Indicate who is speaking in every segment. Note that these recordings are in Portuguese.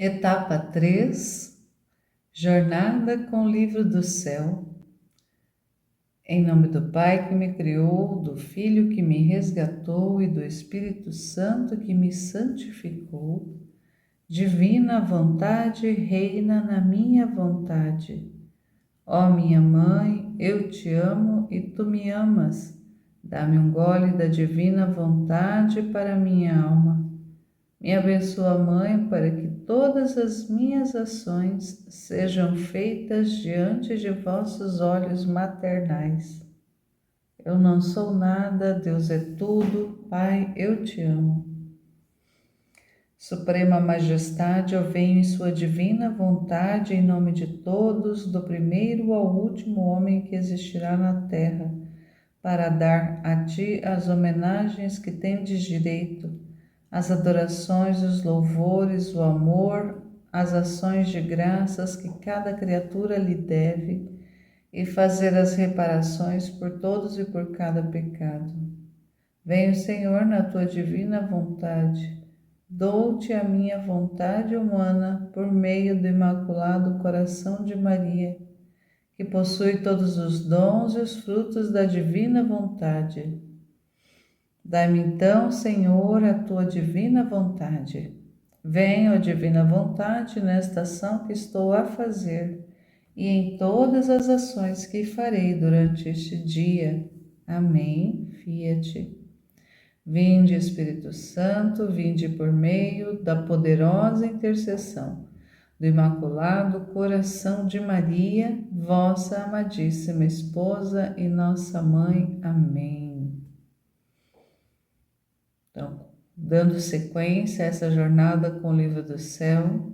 Speaker 1: Etapa 3, Jornada com o Livro do Céu. Em nome do Pai que me criou, do Filho que me resgatou e do Espírito Santo que me santificou, divina vontade reina na minha vontade. Ó minha mãe, eu te amo e tu me amas. Dá-me um gole da divina vontade para minha alma. Me abençoa, Mãe, para que todas as minhas ações sejam feitas diante de vossos olhos maternais. Eu não sou nada, Deus é tudo, Pai, eu te amo. Suprema Majestade, eu venho em sua divina vontade, em nome de todos, do primeiro ao último homem que existirá na terra, para dar a ti as homenagens que tendes direito, as adorações, os louvores, o amor, as ações de graças que cada criatura lhe deve e fazer as reparações por todos e por cada pecado. Venho, Senhor, na tua divina vontade. Dou-te a minha vontade humana por meio do Imaculado Coração de Maria, que possui todos os dons e os frutos da divina vontade. Dai-me então, Senhor, a tua divina vontade. Venha, ó divina vontade, nesta ação que estou a fazer e em todas as ações que farei durante este dia. Amém. Fiat. Vinde, Espírito Santo, vinde por meio da poderosa intercessão do Imaculado Coração de Maria, vossa amadíssima esposa e nossa mãe. Amém. Então, dando sequência a essa jornada com o Livro do Céu,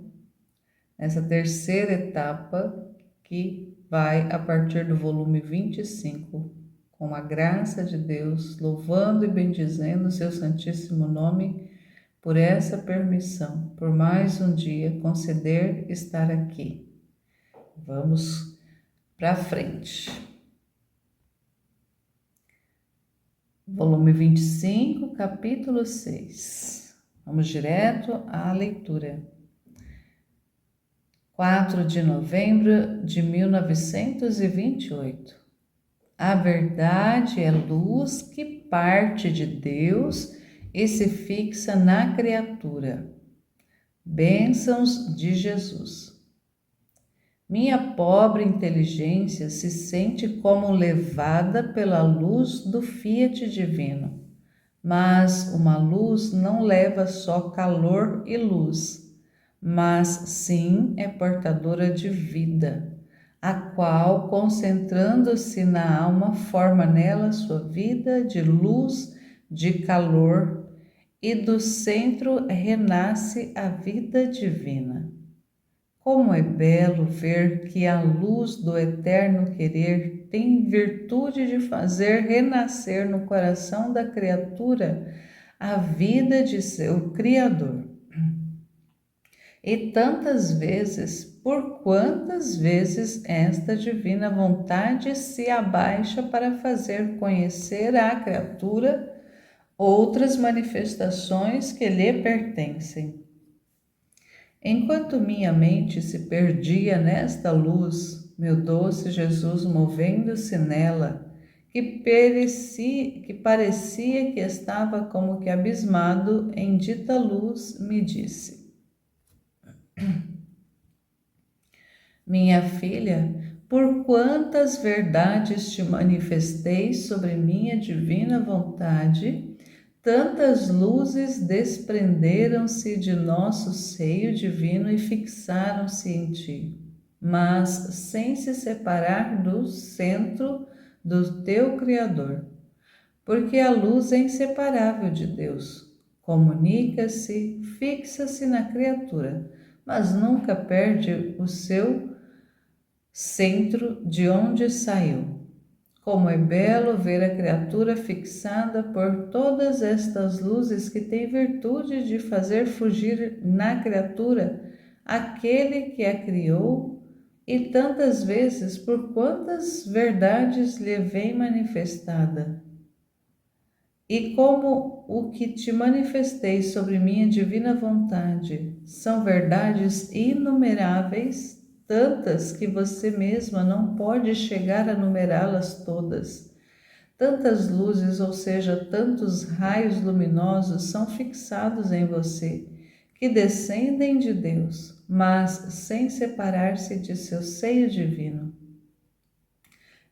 Speaker 1: essa terceira etapa que vai a partir do volume 25, com a graça de Deus, louvando e bendizendo o seu santíssimo nome por essa permissão, por mais um dia conceder estar aqui. Vamos para frente. Volume 25, capítulo 6. Vamos direto à leitura. 4 de novembro de 1928. A verdade é luz que parte de Deus e se fixa na criatura. Bênçãos de Jesus. Minha pobre inteligência se sente como levada pela luz do fiat divino, mas uma luz não leva só calor e luz, mas sim é portadora de vida, a qual, concentrando-se na alma, forma nela sua vida de luz, de calor, e do centro renasce a vida divina. Como é belo ver que a luz do eterno querer tem virtude de fazer renascer no coração da criatura a vida de seu Criador. E tantas vezes, por quantas vezes esta divina vontade se abaixa para fazer conhecer à criatura outras manifestações que lhe pertencem. Enquanto minha mente se perdia nesta luz, meu doce Jesus, movendo-se nela, que parecia que estava como que abismado em dita luz, me disse: Minha filha, por quantas verdades te manifestei sobre minha divina vontade, tantas luzes desprenderam-se de nosso seio divino e fixaram-se em ti, mas sem se separar do centro do teu Criador, porque a luz é inseparável de Deus, comunica-se, fixa-se na criatura, mas nunca perde o seu centro de onde saiu. Como é belo ver a criatura fixada por todas estas luzes que têm virtude de fazer fugir na criatura aquele que a criou, e tantas vezes por quantas verdades lhe vem manifestada. E como o que te manifestei sobre minha divina vontade são verdades inumeráveis, tantas que você mesma não pode chegar a numerá-las todas. Tantas luzes, ou seja, tantos raios luminosos são fixados em você, que descendem de Deus, mas sem separar-se de seu seio divino.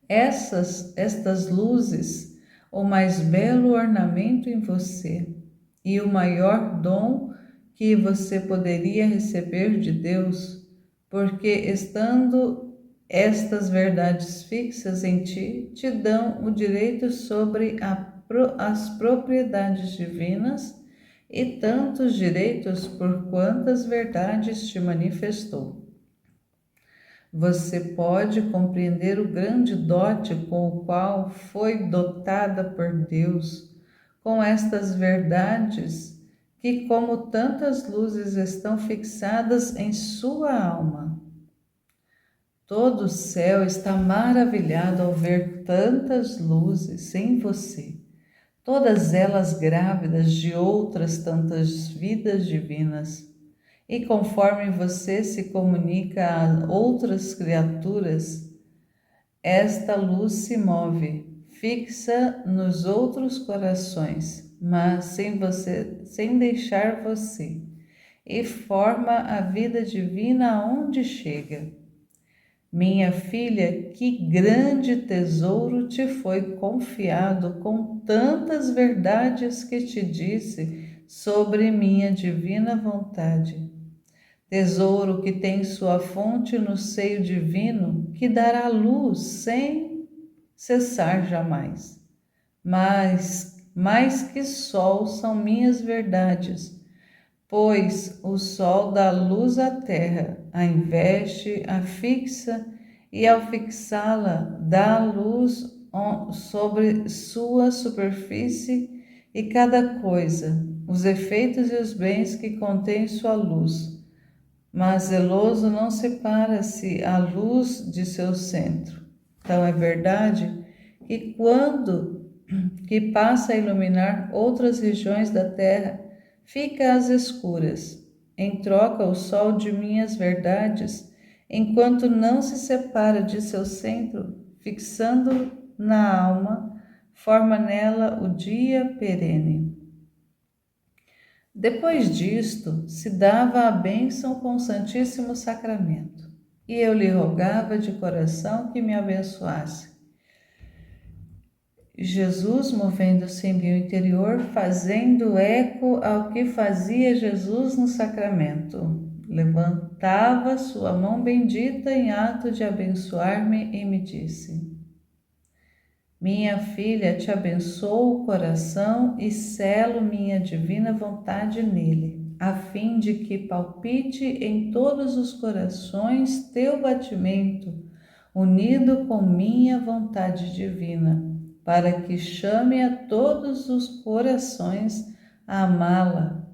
Speaker 1: Estas luzes, o mais belo ornamento em você e o maior dom que você poderia receber de Deus, porque estando estas verdades fixas em ti, te dão o direito sobre as propriedades divinas e tantos direitos por quantas verdades te manifestou. Você pode compreender o grande dote com o qual foi dotada por Deus, com estas verdades que, como tantas luzes, estão fixadas em sua alma. Todo o céu está maravilhado ao ver tantas luzes em você, todas elas grávidas de outras tantas vidas divinas. E conforme você se comunica a outras criaturas, esta luz se move, fixa nos outros corações, mas sem deixar você, e forma a vida divina aonde chega. Minha filha, que grande tesouro te foi confiado com tantas verdades que te disse sobre minha divina vontade. Tesouro que tem sua fonte no seio divino, que dará luz sem cessar jamais. Mas mais que sol são minhas verdades, pois o sol dá luz à terra, a investe, a fixa, e ao fixá-la, dá luz sobre sua superfície e cada coisa, os efeitos e os bens que contém sua luz. Mas zeloso não separa-se a luz de seu centro. Então é verdade que quando que passa a iluminar outras regiões da terra, fica às escuras. Em troca, o sol de minhas verdades, enquanto não se separa de seu centro, fixando na alma, forma nela o dia perene. Depois disto, se dava a bênção com o Santíssimo Sacramento, e eu lhe rogava de coração que me abençoasse. Jesus, movendo-se em meu interior, fazendo eco ao que fazia Jesus no sacramento, levantava sua mão bendita em ato de abençoar-me e me disse: minha filha, te abençoo o coração e selo minha divina vontade nele, a fim de que palpite em todos os corações teu batimento, unido com minha vontade divina, para que chame a todos os corações a amá-la.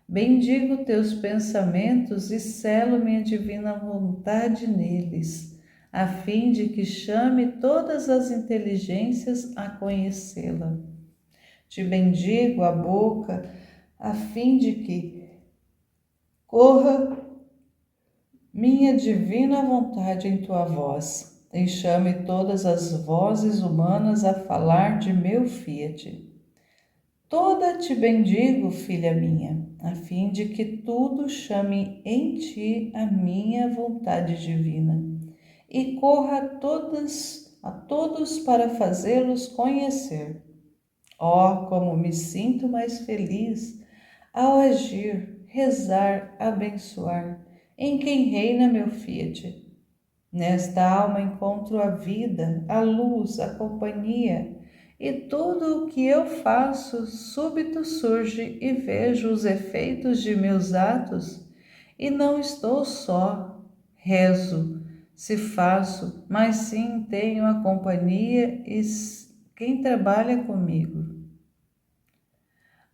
Speaker 1: Bendigo teus pensamentos e selo minha divina vontade neles, a fim de que chame todas as inteligências a conhecê-la. Te bendigo a boca, a fim de que corra minha divina vontade em tua voz, e chame todas as vozes humanas a falar de meu fiat. Toda te bendigo, filha minha, a fim de que tudo chame em ti a minha vontade divina, e corra a todos para fazê-los conhecer. Oh, como me sinto mais feliz ao agir, rezar, abençoar, em quem reina meu fiat. Nesta alma encontro a vida, a luz, a companhia, e tudo o que eu faço súbito surge e vejo os efeitos de meus atos, e não estou só, rezo, se faço, mas sim tenho a companhia e quem trabalha comigo.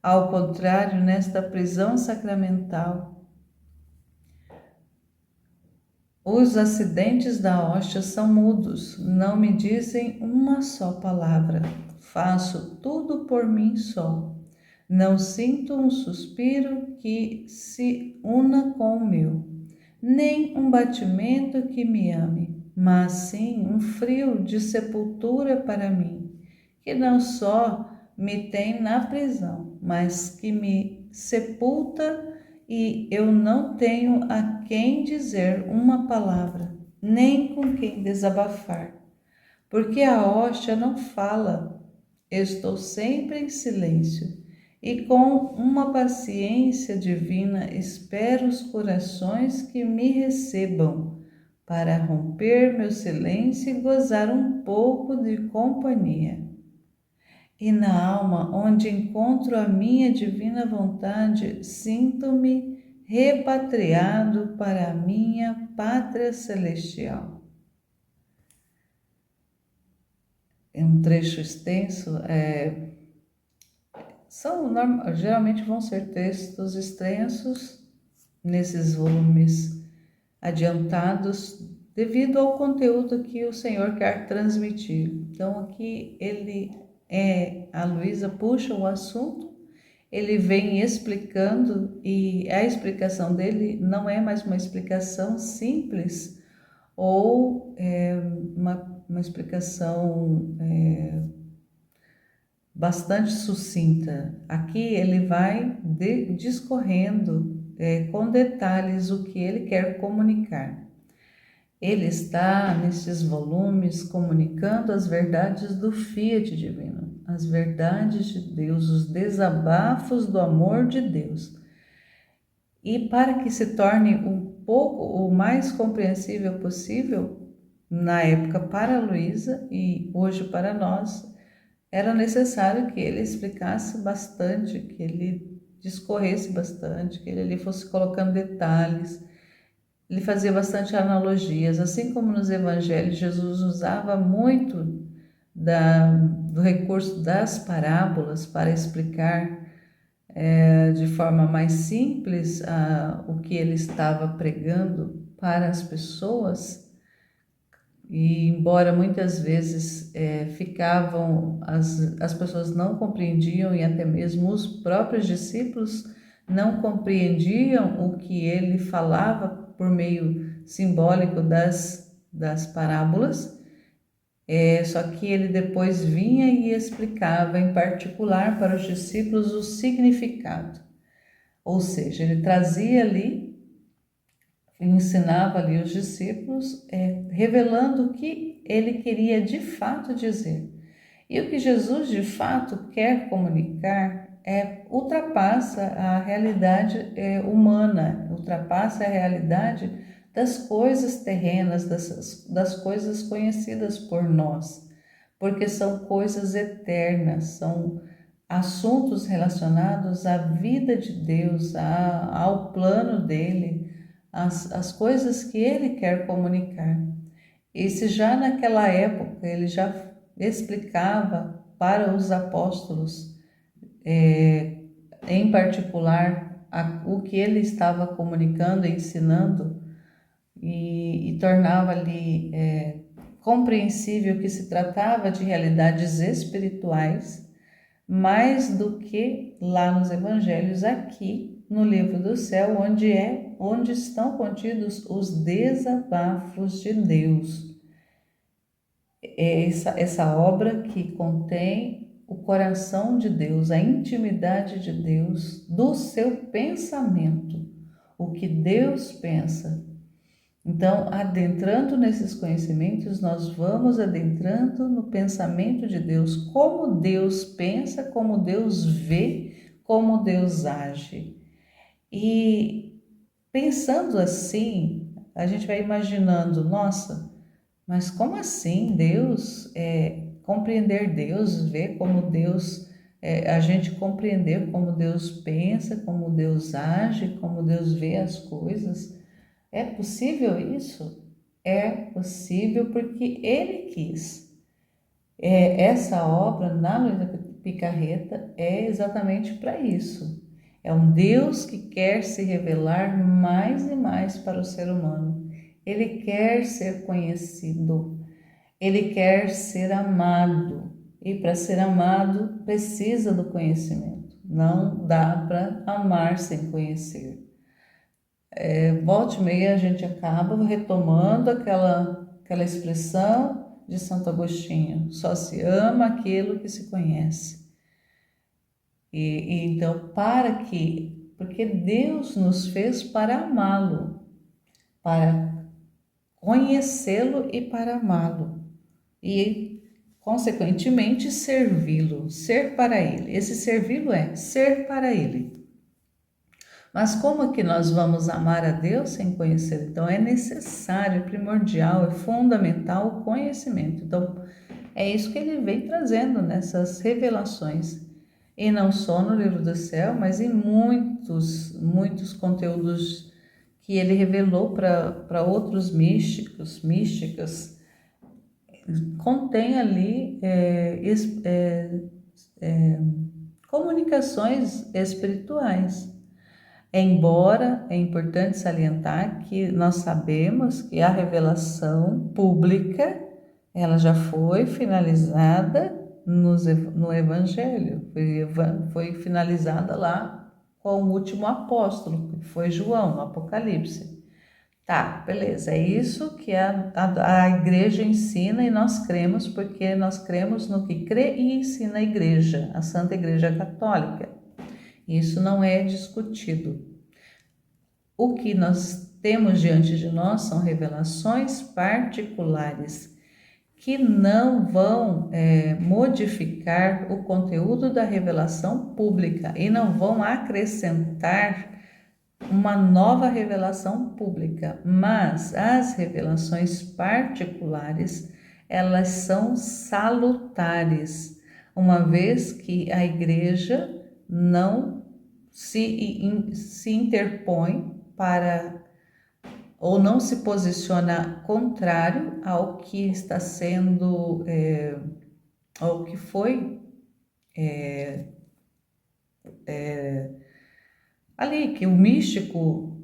Speaker 1: Ao contrário, nesta prisão sacramental, os acidentes da hóstia são mudos, não me dizem uma só palavra. faço tudo por mim só. Não sinto um suspiro que se una com o meu, nem um batimento que me ame, mas sim um frio de sepultura para mim, que não só me tem na prisão, mas que me sepulta e eu não tenho a quem dizer uma palavra, nem com quem desabafar. Porque a hóstia não fala, eu estou sempre em silêncio e com uma paciência divina espero os corações que me recebam para romper meu silêncio e gozar um pouco de companhia. E na alma, onde encontro a minha divina vontade, sinto-me repatriado para a minha pátria celestial. É um trecho extenso, geralmente vão ser textos extensos nesses volumes adiantados devido ao conteúdo que o Senhor quer transmitir. Então aqui a Luísa puxa o assunto, ele vem explicando e a explicação dele não é mais uma explicação simples ou uma explicação bastante sucinta. Aqui ele vai discorrendo com detalhes o que ele quer comunicar. Ele está nesses volumes comunicando as verdades do Fiat divino, as verdades de Deus, os desabafos do amor de Deus. E para que se torne o mais compreensível possível, na época para a Luísa e hoje para nós, era necessário que ele explicasse bastante, que ele discorresse bastante, que ele fosse colocando detalhes. Ele fazia bastante analogias, assim como nos evangelhos Jesus usava muito do recurso das parábolas para explicar de forma mais simples o que ele estava pregando para as pessoas. E embora muitas vezes as pessoas não compreendiam e até mesmo os próprios discípulos não compreendiam o que ele falava por meio simbólico das parábolas, só que ele depois vinha e explicava em particular para os discípulos o significado. Ou seja, ele trazia ali, ensinava ali os discípulos, revelando o que ele queria de fato dizer. E o que Jesus de fato quer comunicar ultrapassa a realidade humana, ultrapassa a realidade das coisas terrenas, das coisas conhecidas por nós, porque são coisas eternas, são assuntos relacionados à vida de Deus, ao plano dele, as coisas que ele quer comunicar. E se já naquela época ele já explicava para os apóstolos, em particular, o que ele estava comunicando, ensinando, e tornava ali compreensível que se tratava de realidades espirituais, mais do que lá nos evangelhos, aqui no livro do céu, onde estão contidos os desabafos de Deus. Essa obra que contém o coração de Deus, a intimidade de Deus, do seu pensamento, o que Deus pensa. Então, adentrando nesses conhecimentos, nós vamos adentrando no pensamento de Deus, como Deus pensa, como Deus vê, como Deus age. E pensando assim, a gente vai imaginando, nossa, mas como assim Deus, compreender Deus, ver como Deus, a gente compreender como Deus pensa, como Deus age, como Deus vê as coisas? É possível isso? É possível porque Ele quis. Essa obra na Luísa Picarreta é exatamente para isso. É um Deus que quer se revelar mais e mais para o ser humano. Ele quer ser conhecido, ele quer ser amado, E para ser amado, precisa do conhecimento. Não dá para amar sem conhecer. Volta e meia a gente acaba retomando aquela expressão de Santo Agostinho: só se ama aquilo que se conhece. Então, porque Deus nos fez para amá-lo, para conhecê-lo e para amá-lo. E, consequentemente, servi-lo, ser para ele. Esse servi-lo é ser para ele. Mas como que nós vamos amar a Deus sem conhecer? Então é necessário, é primordial, é fundamental o conhecimento. Então é isso que ele vem trazendo nessas revelações. E não só no livro do céu, mas em muitos conteúdos que ele revelou para outros místicas, contém ali comunicações espirituais. Embora é importante salientar que nós sabemos que a revelação pública ela já foi finalizada no Evangelho, foi finalizada lá com o último apóstolo, que foi João, no Apocalipse. Tá, beleza, é isso que a igreja ensina e nós cremos, porque nós cremos no que crê e ensina a igreja, a Santa Igreja Católica. Isso não é discutido. O que nós temos diante de nós são revelações particulares que não vão modificar o conteúdo da revelação pública e não vão acrescentar uma nova revelação pública, mas as revelações particulares, elas são salutares, uma vez que a igreja não se interpõe ou não se posiciona contrário ao que está sendo, ao que foi ali, que o místico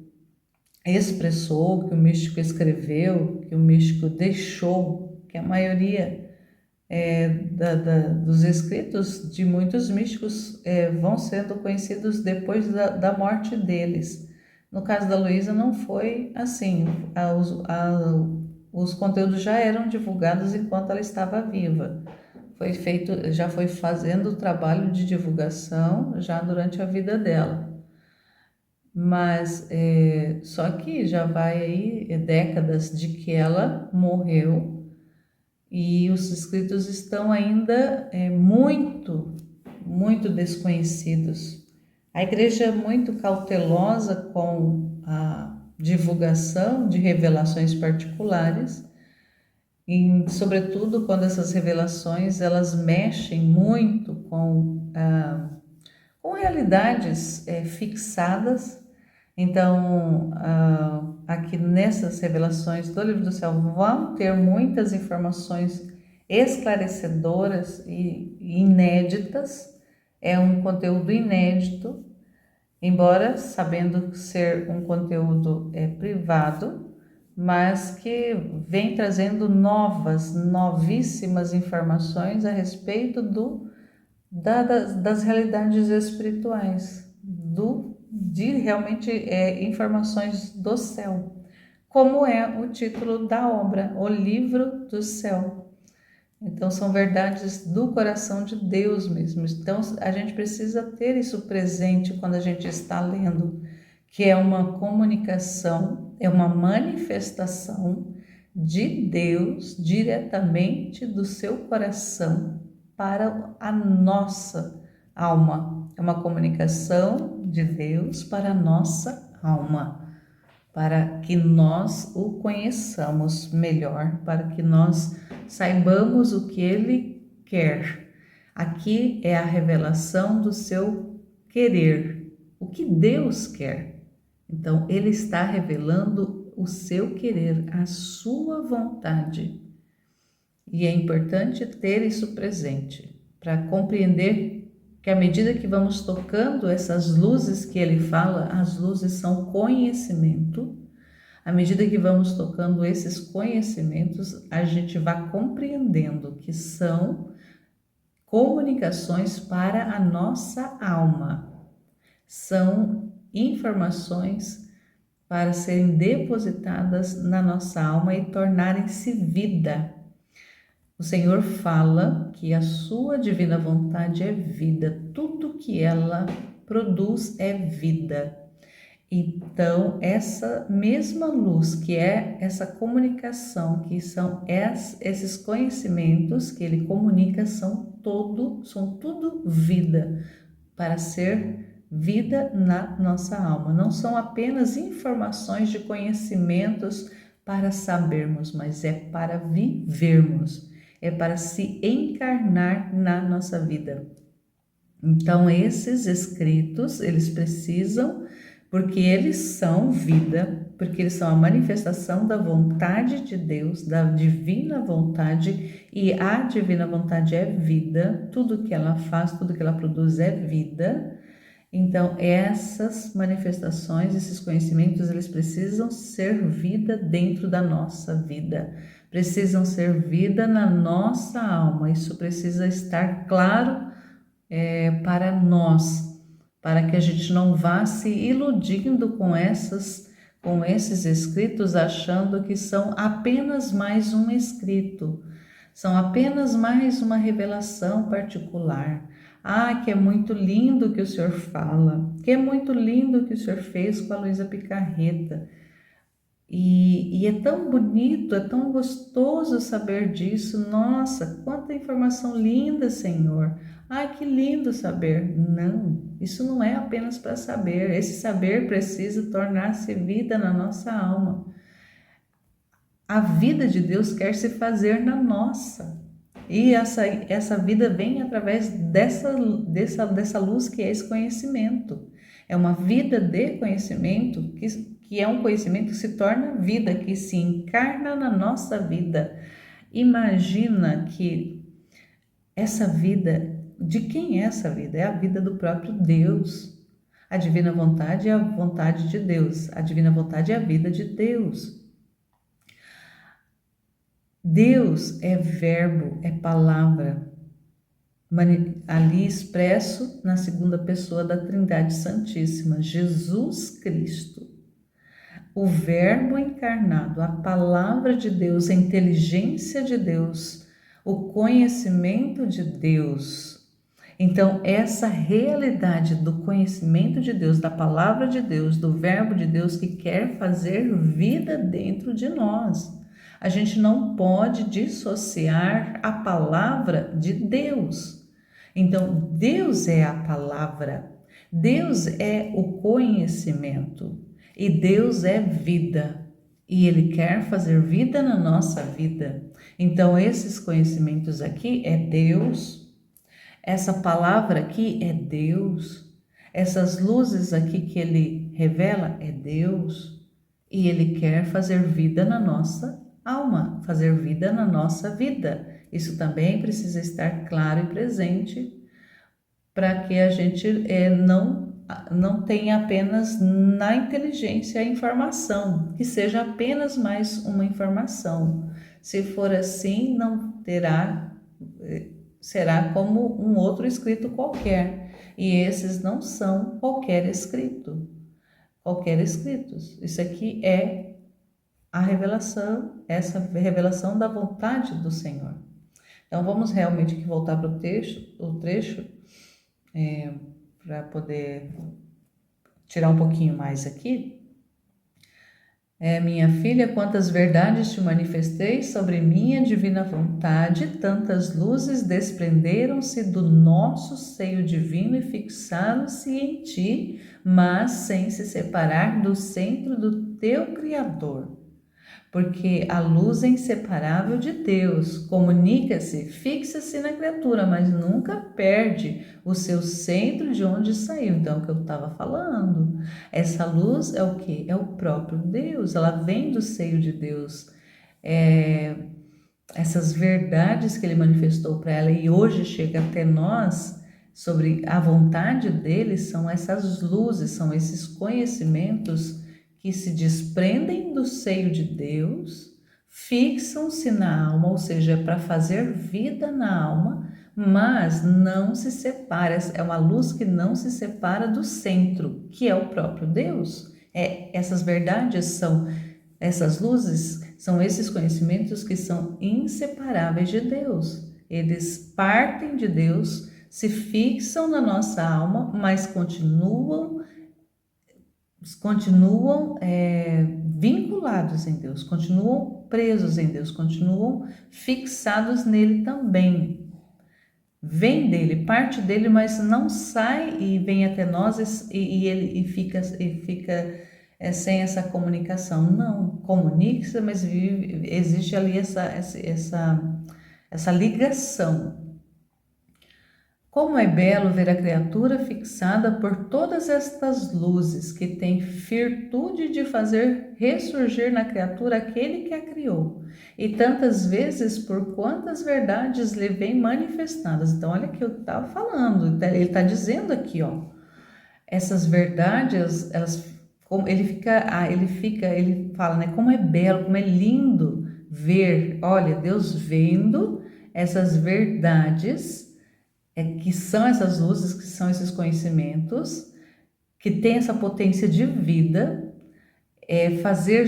Speaker 1: expressou, que o místico escreveu, que o místico deixou, que a maioria dos escritos de muitos místicos vão sendo conhecidos depois da morte deles. No caso da Luísa não foi assim, os conteúdos já eram divulgados enquanto ela estava viva. Já foi fazendo o trabalho de divulgação já durante a vida dela. Mas só que já vai aí décadas de que ela morreu e os escritos estão ainda muito desconhecidos. A igreja é muito cautelosa com a divulgação de revelações particulares, e, sobretudo quando essas revelações elas mexem muito com realidades fixadas. Então, aqui nessas revelações do Livro do Céu vão ter muitas informações esclarecedoras e inéditas. É um conteúdo inédito, embora sabendo ser um conteúdo privado, mas que vem trazendo novíssimas informações a respeito das realidades espirituais, de realmente informações do céu, como é o título da obra, O Livro do Céu. Então são verdades do coração de Deus mesmo. Então a gente precisa ter isso presente quando a gente está lendo, que é uma comunicação, é uma manifestação de Deus diretamente do seu coração para a nossa alma. É uma comunicação de Deus para a nossa alma, para que nós o conheçamos melhor, para que nós saibamos o que Ele quer. Aqui é a revelação do seu querer, o que Deus quer. Então, Ele está revelando o seu querer, a sua vontade. E é importante ter isso presente, para compreender que à medida que vamos tocando essas luzes que ele fala, as luzes são conhecimento. À medida que vamos tocando esses conhecimentos, a gente vai compreendendo que são comunicações para a nossa alma. São informações para serem depositadas na nossa alma e tornarem-se vida. O Senhor fala que a sua divina vontade é vida, tudo que ela produz é vida. Então, essa mesma luz, que é essa comunicação, que são esses conhecimentos que ele comunica, são tudo vida, para ser vida na nossa alma. Não são apenas informações de conhecimentos para sabermos, mas é para vivermos, é para se encarnar na nossa vida. Então, esses escritos, eles precisam, porque eles são vida, porque eles são a manifestação da vontade de Deus, da divina vontade, e a divina vontade é vida, tudo que ela faz, tudo que ela produz é vida. Então, essas manifestações, esses conhecimentos, eles precisam ser vida dentro da nossa vida, precisam ser vida na nossa alma, isso precisa estar claro para nós, para que a gente não vá se iludindo com esses escritos, achando que são apenas mais um escrito, são apenas mais uma revelação particular. Ah, que é muito lindo o que o Senhor fala, que é muito lindo o que o Senhor fez com a Luísa Picarreta. E é tão bonito, é tão gostoso saber disso. Nossa, quanta informação linda, Senhor. Ai, que lindo saber. Não, isso não é apenas para saber. Esse saber precisa tornar-se vida na nossa alma. A vida de Deus quer se fazer na nossa. E essa vida vem através dessa luz que é esse conhecimento. É uma vida de conhecimento que é um conhecimento que se torna vida, que se encarna na nossa vida. Imagina que essa vida, de quem é essa vida? É a vida do próprio Deus. A divina vontade é a vontade de Deus. A divina vontade é a vida de Deus. Deus é verbo, é palavra, ali expresso na segunda pessoa da Trindade Santíssima, Jesus Cristo. O verbo encarnado, a palavra de Deus, a inteligência de Deus, o conhecimento de Deus. Então, essa realidade do conhecimento de Deus, da palavra de Deus, do verbo de Deus que quer fazer vida dentro de nós. A gente não pode dissociar a palavra de Deus. Então, Deus é a palavra, Deus é o conhecimento e Deus é vida. E Ele quer fazer vida na nossa vida. Então, esses conhecimentos aqui é Deus, essa palavra aqui é Deus, essas luzes aqui que Ele revela é Deus. E Ele quer fazer vida na nossa alma, fazer vida na nossa vida. Isso também precisa estar claro e presente para que a gente não tenha apenas na inteligência a informação, que seja apenas mais uma informação. Se for assim, não terá, será como um outro escrito qualquer. E esses não são qualquer escrito. Isso aqui é a revelação, essa revelação da vontade do Senhor. Então, vamos realmente aqui voltar para o trecho para poder tirar um pouquinho mais aqui. Minha filha, quantas verdades te manifestei sobre minha divina vontade, tantas luzes desprenderam-se do nosso seio divino e fixaram-se em ti, mas sem se separar do centro do teu Criador. Porque a luz é inseparável de Deus, comunica-se, fixa-se na criatura, mas nunca perde o seu centro de onde saiu. Então, é o que eu estava falando. Essa luz é o quê? É o próprio Deus, ela vem do seio de Deus. Essas verdades que Ele manifestou para ela e hoje chega até nós, sobre a vontade dele, são essas luzes, são esses conhecimentos que se desprendem do seio de Deus, fixam-se na alma, ou seja, para fazer vida na alma, mas não se separa, é uma luz que não se separa do centro, que é o próprio Deus. Essas verdades essas luzes são esses conhecimentos que são inseparáveis de Deus. Eles partem de Deus, se fixam na nossa alma, mas continuam vinculados em Deus, continuam presos em Deus, continuam fixados nele também. Vem dele, parte dele, mas não sai e vem até nós e fica sem essa comunicação. Não, comunica-se, mas existe ali essa ligação. Como é belo ver a criatura fixada por todas estas luzes, que tem virtude de fazer ressurgir na criatura aquele que a criou, e tantas vezes por quantas verdades lhe vêm manifestadas. Então, olha o que eu estava falando, ele está dizendo aqui, ó, essas verdades, ele fala, né, como é belo, como é lindo ver, olha, Deus vendo essas verdades, que são essas luzes, que são esses conhecimentos, que tem essa potência de vida, fazer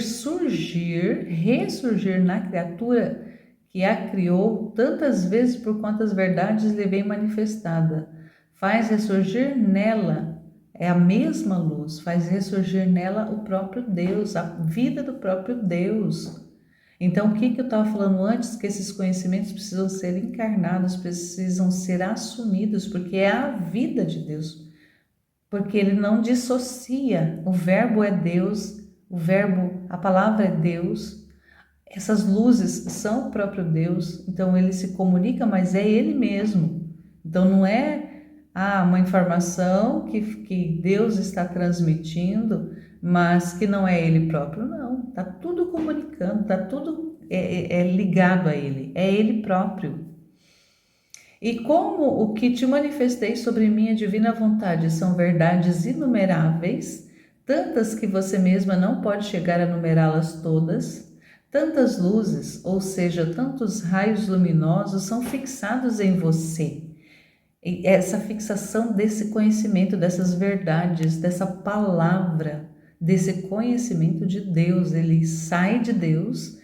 Speaker 1: ressurgir na criatura que a criou tantas vezes por quantas verdades lhe vem manifestada. Faz ressurgir nela, é a mesma luz, faz ressurgir nela o próprio Deus, a vida do próprio Deus. Então, o que eu estava falando antes? Que esses conhecimentos precisam ser encarnados, precisam ser assumidos, porque é a vida de Deus. Porque ele não dissocia. O verbo é Deus, a palavra é Deus. Essas luzes são o próprio Deus. Então, ele se comunica, mas é ele mesmo. Então, não é uma informação que Deus está transmitindo, mas que não é ele próprio, não. Está tudo comunicando, está tudo ligado a ele, é ele próprio. E como o que te manifestei sobre minha divina vontade são verdades inumeráveis, tantas que você mesma não pode chegar a numerá-las todas, tantas luzes, ou seja, tantos raios luminosos são fixados em você. E essa fixação desse conhecimento, dessas verdades, dessa palavra, desse conhecimento de Deus, ele sai de Deus,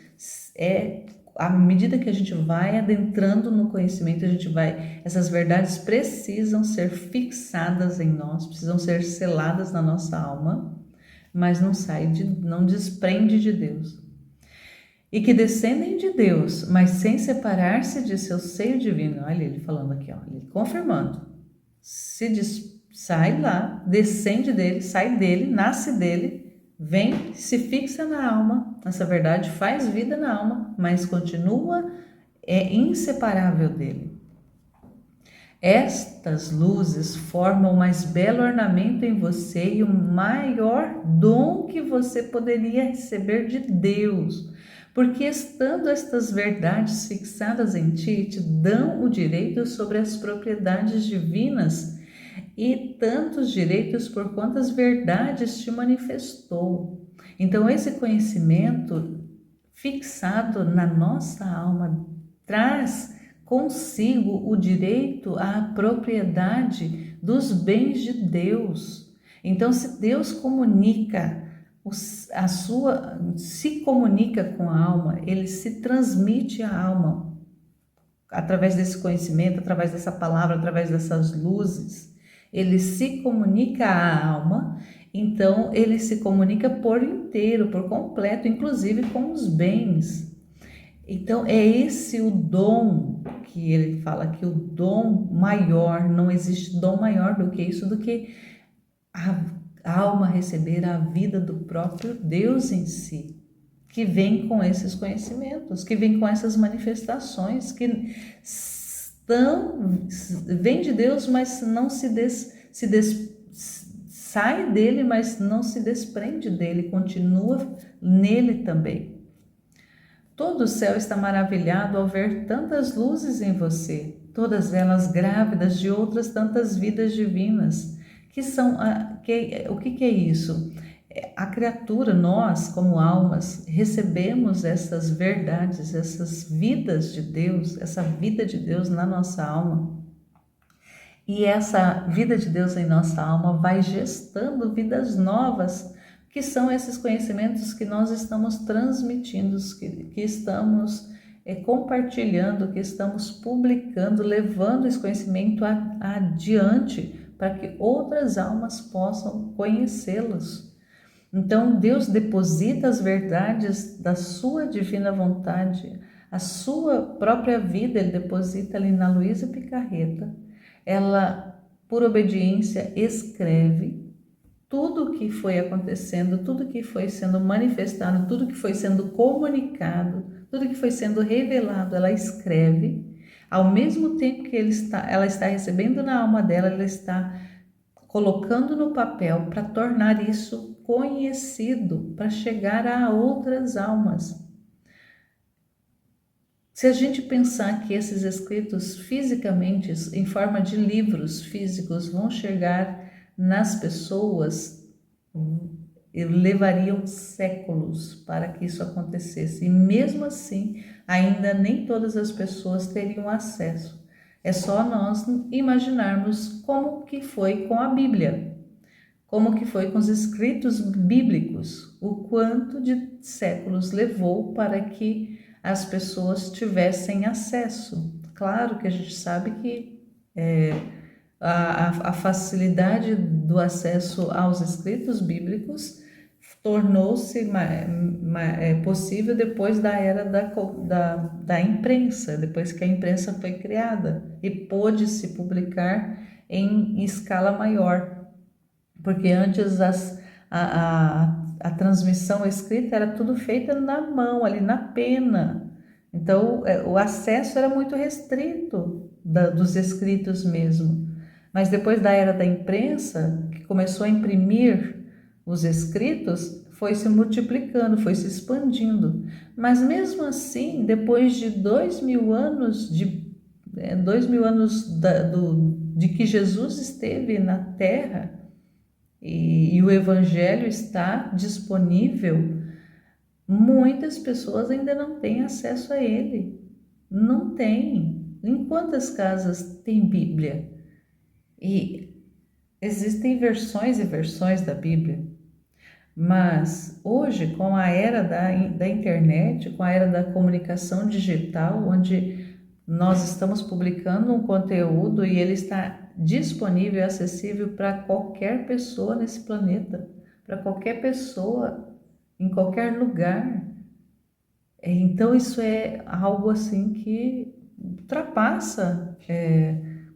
Speaker 1: à medida que a gente vai adentrando no conhecimento, essas verdades precisam ser fixadas em nós, precisam ser seladas na nossa alma, mas não desprende de Deus. E que descendem de Deus, mas sem separar-se de seu seio divino. Olha ele falando aqui, ó, ele confirmando. Sai lá, descende dele, sai dele, nasce dele, vem, se fixa na alma, essa verdade faz vida na alma, mas continua, inseparável dele. Estas luzes formam o mais belo ornamento em você e o maior dom que você poderia receber de Deus, porque estando estas verdades fixadas em ti, te dão o direito sobre as propriedades divinas e tantos direitos por quantas verdades te manifestou. Então, esse conhecimento fixado na nossa alma traz consigo o direito à propriedade dos bens de Deus. Então, se Deus se comunica com a alma, ele se transmite à alma através desse conhecimento, através dessa palavra, através dessas luzes. Ele se comunica à alma, então ele se comunica por inteiro, por completo, inclusive com os bens. Então é esse o dom que ele fala, que o dom maior, não existe dom maior do que isso, do que a alma receber a vida do próprio Deus em si, que vem com esses conhecimentos, que vem com essas manifestações, que vem de Deus, mas não sai dele, mas não se desprende dele, continua nele também. Todo o céu está maravilhado ao ver tantas luzes em você, todas elas grávidas de outras tantas vidas divinas, o que é isso? A criatura, nós como almas, recebemos essas verdades, essas vidas de Deus, essa vida de Deus na nossa alma. E essa vida de Deus em nossa alma vai gestando vidas novas, que são esses conhecimentos que nós estamos transmitindo, que estamos compartilhando, que estamos publicando, levando esse conhecimento adiante para que outras almas possam conhecê-los. Então, Deus deposita as verdades da sua divina vontade, a sua própria vida, Ele deposita ali na Luísa Picarreta. Ela, por obediência, escreve tudo o que foi acontecendo, tudo que foi sendo manifestado, tudo que foi sendo comunicado, tudo que foi sendo revelado, ela escreve. Ao mesmo tempo que ela está recebendo na alma dela, ela está colocando no papel para tornar isso conhecido, para chegar a outras almas. Se a gente pensar que esses escritos fisicamente, em forma de livros físicos, vão chegar nas pessoas, levariam séculos para que isso acontecesse. E mesmo assim, ainda nem todas as pessoas teriam acesso. É só nós imaginarmos como que foi com a Bíblia, como que foi com os escritos bíblicos, o quanto de séculos levou para que as pessoas tivessem acesso. Claro que a gente sabe que a facilidade do acesso aos escritos bíblicos tornou-se possível depois da era da imprensa, depois que a imprensa foi criada e pôde se publicar em escala maior, porque antes a transmissão escrita era tudo feita na mão, ali na pena. Então, o acesso era muito restrito dos escritos mesmo. Mas depois da era da imprensa, que começou a imprimir os escritos, foi se multiplicando, foi se expandindo. Mas mesmo assim, depois de 2000 anos de que Jesus esteve na Terra e o Evangelho está disponível, muitas pessoas ainda não têm acesso a ele. Não tem. Em quantas casas tem Bíblia? E existem versões e versões da Bíblia, mas hoje, com a era da internet, com a era da comunicação digital, onde nós estamos publicando um conteúdo e ele está disponível e acessível para qualquer pessoa nesse planeta, para qualquer pessoa em qualquer lugar. Então isso é algo assim que ultrapassa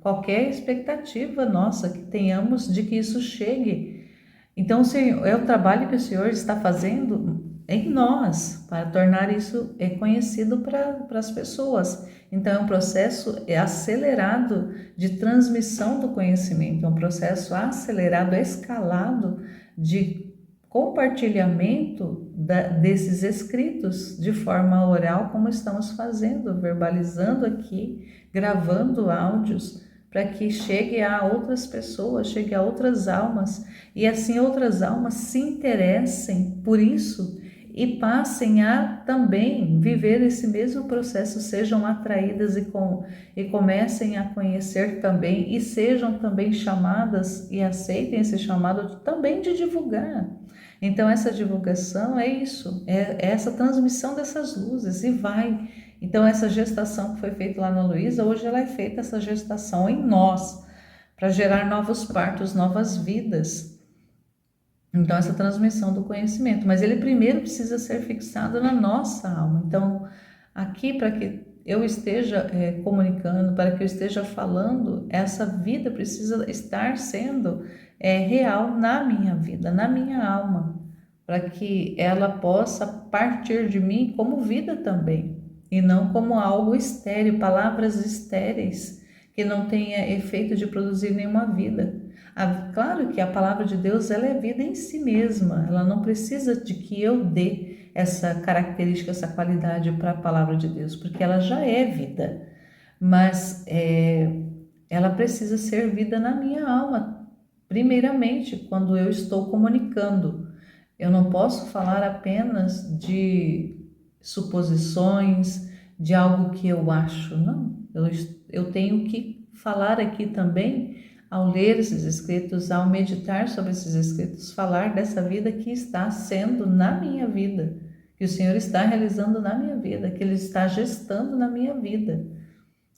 Speaker 1: qualquer expectativa nossa que tenhamos de que isso chegue. Então é o trabalho que o Senhor está fazendo em nós para tornar isso conhecido para as pessoas. Então é um processo acelerado de transmissão do conhecimento, é um processo acelerado, escalado de compartilhamento desses escritos de forma oral, como estamos fazendo, verbalizando aqui, gravando áudios, para que chegue a outras pessoas, chegue a outras almas, e assim outras almas se interessem por isso e passem a também viver esse mesmo processo, sejam atraídas e comecem a conhecer também, e sejam também chamadas e aceitem esse chamado também de divulgar. Então essa divulgação é isso, é essa transmissão dessas luzes, e vai. Então essa gestação que foi feita lá na Luísa, hoje ela é feita, essa gestação em nós, para gerar novos partos, novas vidas. Então essa transmissão do conhecimento, mas ele primeiro precisa ser fixado na nossa alma. Então aqui, para que eu esteja comunicando, para que eu esteja falando, essa vida precisa estar sendo real na minha vida, na minha alma, para que ela possa partir de mim como vida também, e não como algo estéril, palavras estéreis, que não tenha efeito de produzir nenhuma vida. Claro que a palavra de Deus, ela é vida em si mesma, ela não precisa de que eu dê essa característica, essa qualidade para a palavra de Deus, porque ela já é vida, mas ela precisa ser vida na minha alma, primeiramente, quando eu estou comunicando. Eu não posso falar apenas de suposições, de algo que eu acho, não. Eu tenho que falar aqui também ao ler esses escritos, ao meditar sobre esses escritos, falar dessa vida que está sendo na minha vida, que o Senhor está realizando na minha vida, que Ele está gestando na minha vida,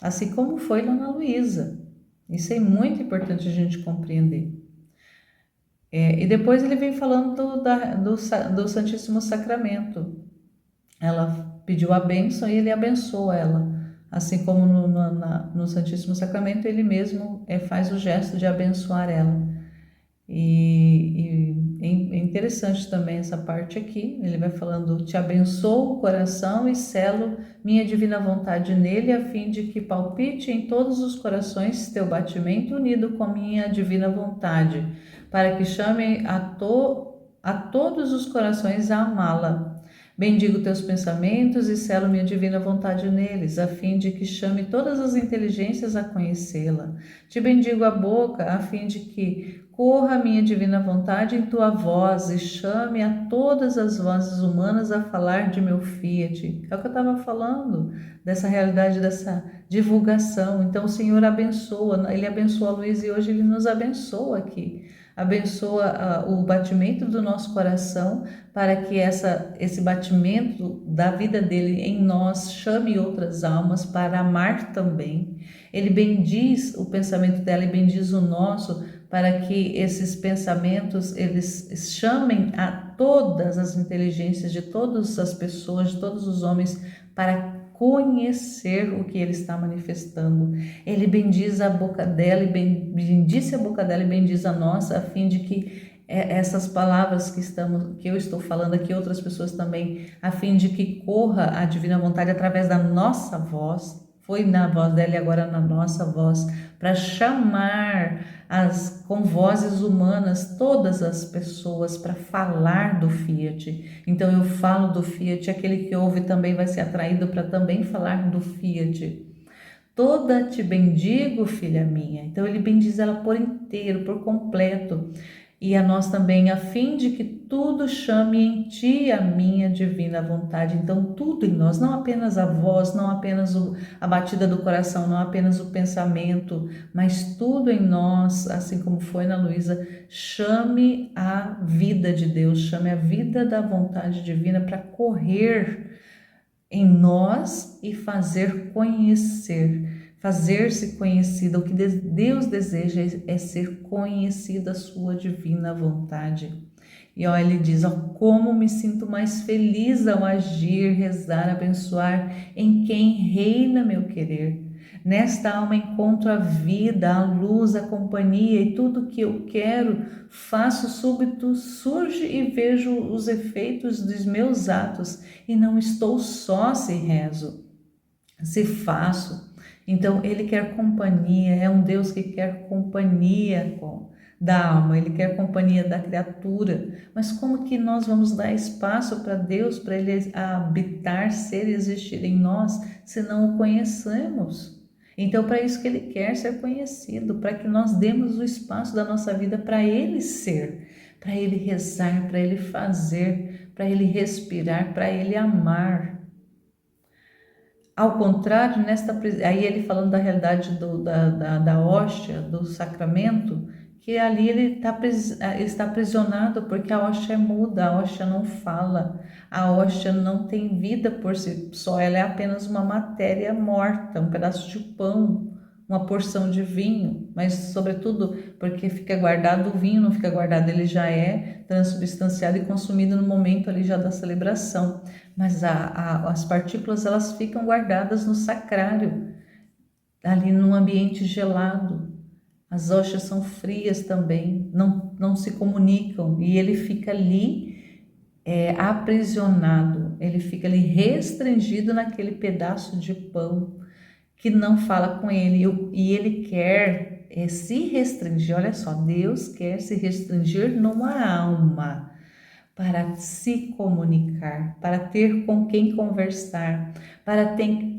Speaker 1: assim como foi lá na Luísa. Isso é muito importante a gente compreender. E depois ele vem falando do Santíssimo Sacramento. Ela pediu a bênção e ele abençoa ela. Assim como no Santíssimo Sacramento, ele mesmo faz o gesto de abençoar ela. E é interessante também essa parte aqui. Ele vai falando: te abençoo o coração e selo minha divina vontade nele, a fim de que palpite em todos os corações teu batimento unido com a minha divina vontade, para que chame a todos os corações a amá-la. Bendigo teus pensamentos e selo minha divina vontade neles, a fim de que chame todas as inteligências a conhecê-la. Te bendigo a boca, a fim de que corra a minha divina vontade em tua voz e chame a todas as vozes humanas a falar de meu fiat. É o que eu estava falando, dessa realidade, dessa divulgação. Então o Senhor abençoa, Ele abençoa a Luiz e hoje Ele nos abençoa aqui. Abençoa o batimento do nosso coração para que esse batimento da vida dele em nós chame outras almas para amar também. Ele bendiz o pensamento dela e bendiz o nosso para que esses pensamentos eles chamem a todas as inteligências de todas as pessoas, de todos os homens para conhecer o que ele está manifestando. Ele bendiz a boca dela e bendice a boca dela e bendiz a nossa, a fim de que essas palavras que eu estou falando aqui, outras pessoas também, a fim de que corra a divina vontade através da nossa voz, foi na voz dela e agora na nossa voz, para chamar com vozes humanas todas as pessoas para falar do Fiat. Então eu falo do Fiat, aquele que ouve também vai ser atraído para também falar do Fiat. Toda te bendigo, filha minha. Então ele bendiz ela por inteiro, por completo. E a nós também, a fim de que tudo chame em ti a minha divina vontade. Então tudo em nós, não apenas a voz, não apenas a batida do coração, não apenas o pensamento, mas tudo em nós, assim como foi na Luísa, chame a vida de Deus, chame a vida da vontade divina para correr em nós e fazer conhecer, fazer-se conhecida. O que Deus deseja é ser conhecida a sua divina vontade. E ó, ele diz, ó, como me sinto mais feliz ao agir, rezar, abençoar em quem reina meu querer. Nesta alma encontro a vida, a luz, a companhia e tudo que eu quero, faço súbito, surge e vejo os efeitos dos meus atos e não estou só se rezo, se faço. Então ele quer companhia, é um Deus que quer companhia da alma, ele quer companhia da criatura. Mas como que nós vamos dar espaço para Deus, para ele habitar, ser e existir em nós, se não o conhecemos? Então, para isso que ele quer ser conhecido, para que nós demos o espaço da nossa vida para ele ser, para ele rezar, para ele fazer, para ele respirar, para ele amar. Ao contrário, aí ele falando da realidade da hóstia, do sacramento, que ali ele está aprisionado porque a hóstia é muda, a hóstia não fala, a hóstia não tem vida por si só, ela é apenas uma matéria morta, um pedaço de pão, uma porção de vinho, mas sobretudo porque fica guardado, o vinho não fica guardado, ele já é transubstanciado e consumido no momento ali já da celebração, mas as partículas elas ficam guardadas no sacrário, ali num ambiente gelado. As hóstias são frias também, não se comunicam e ele fica ali aprisionado, ele fica ali restringido naquele pedaço de pão que não fala com ele e ele quer se restringir. Olha só, Deus quer se restringir numa alma para se comunicar, para ter com quem conversar, para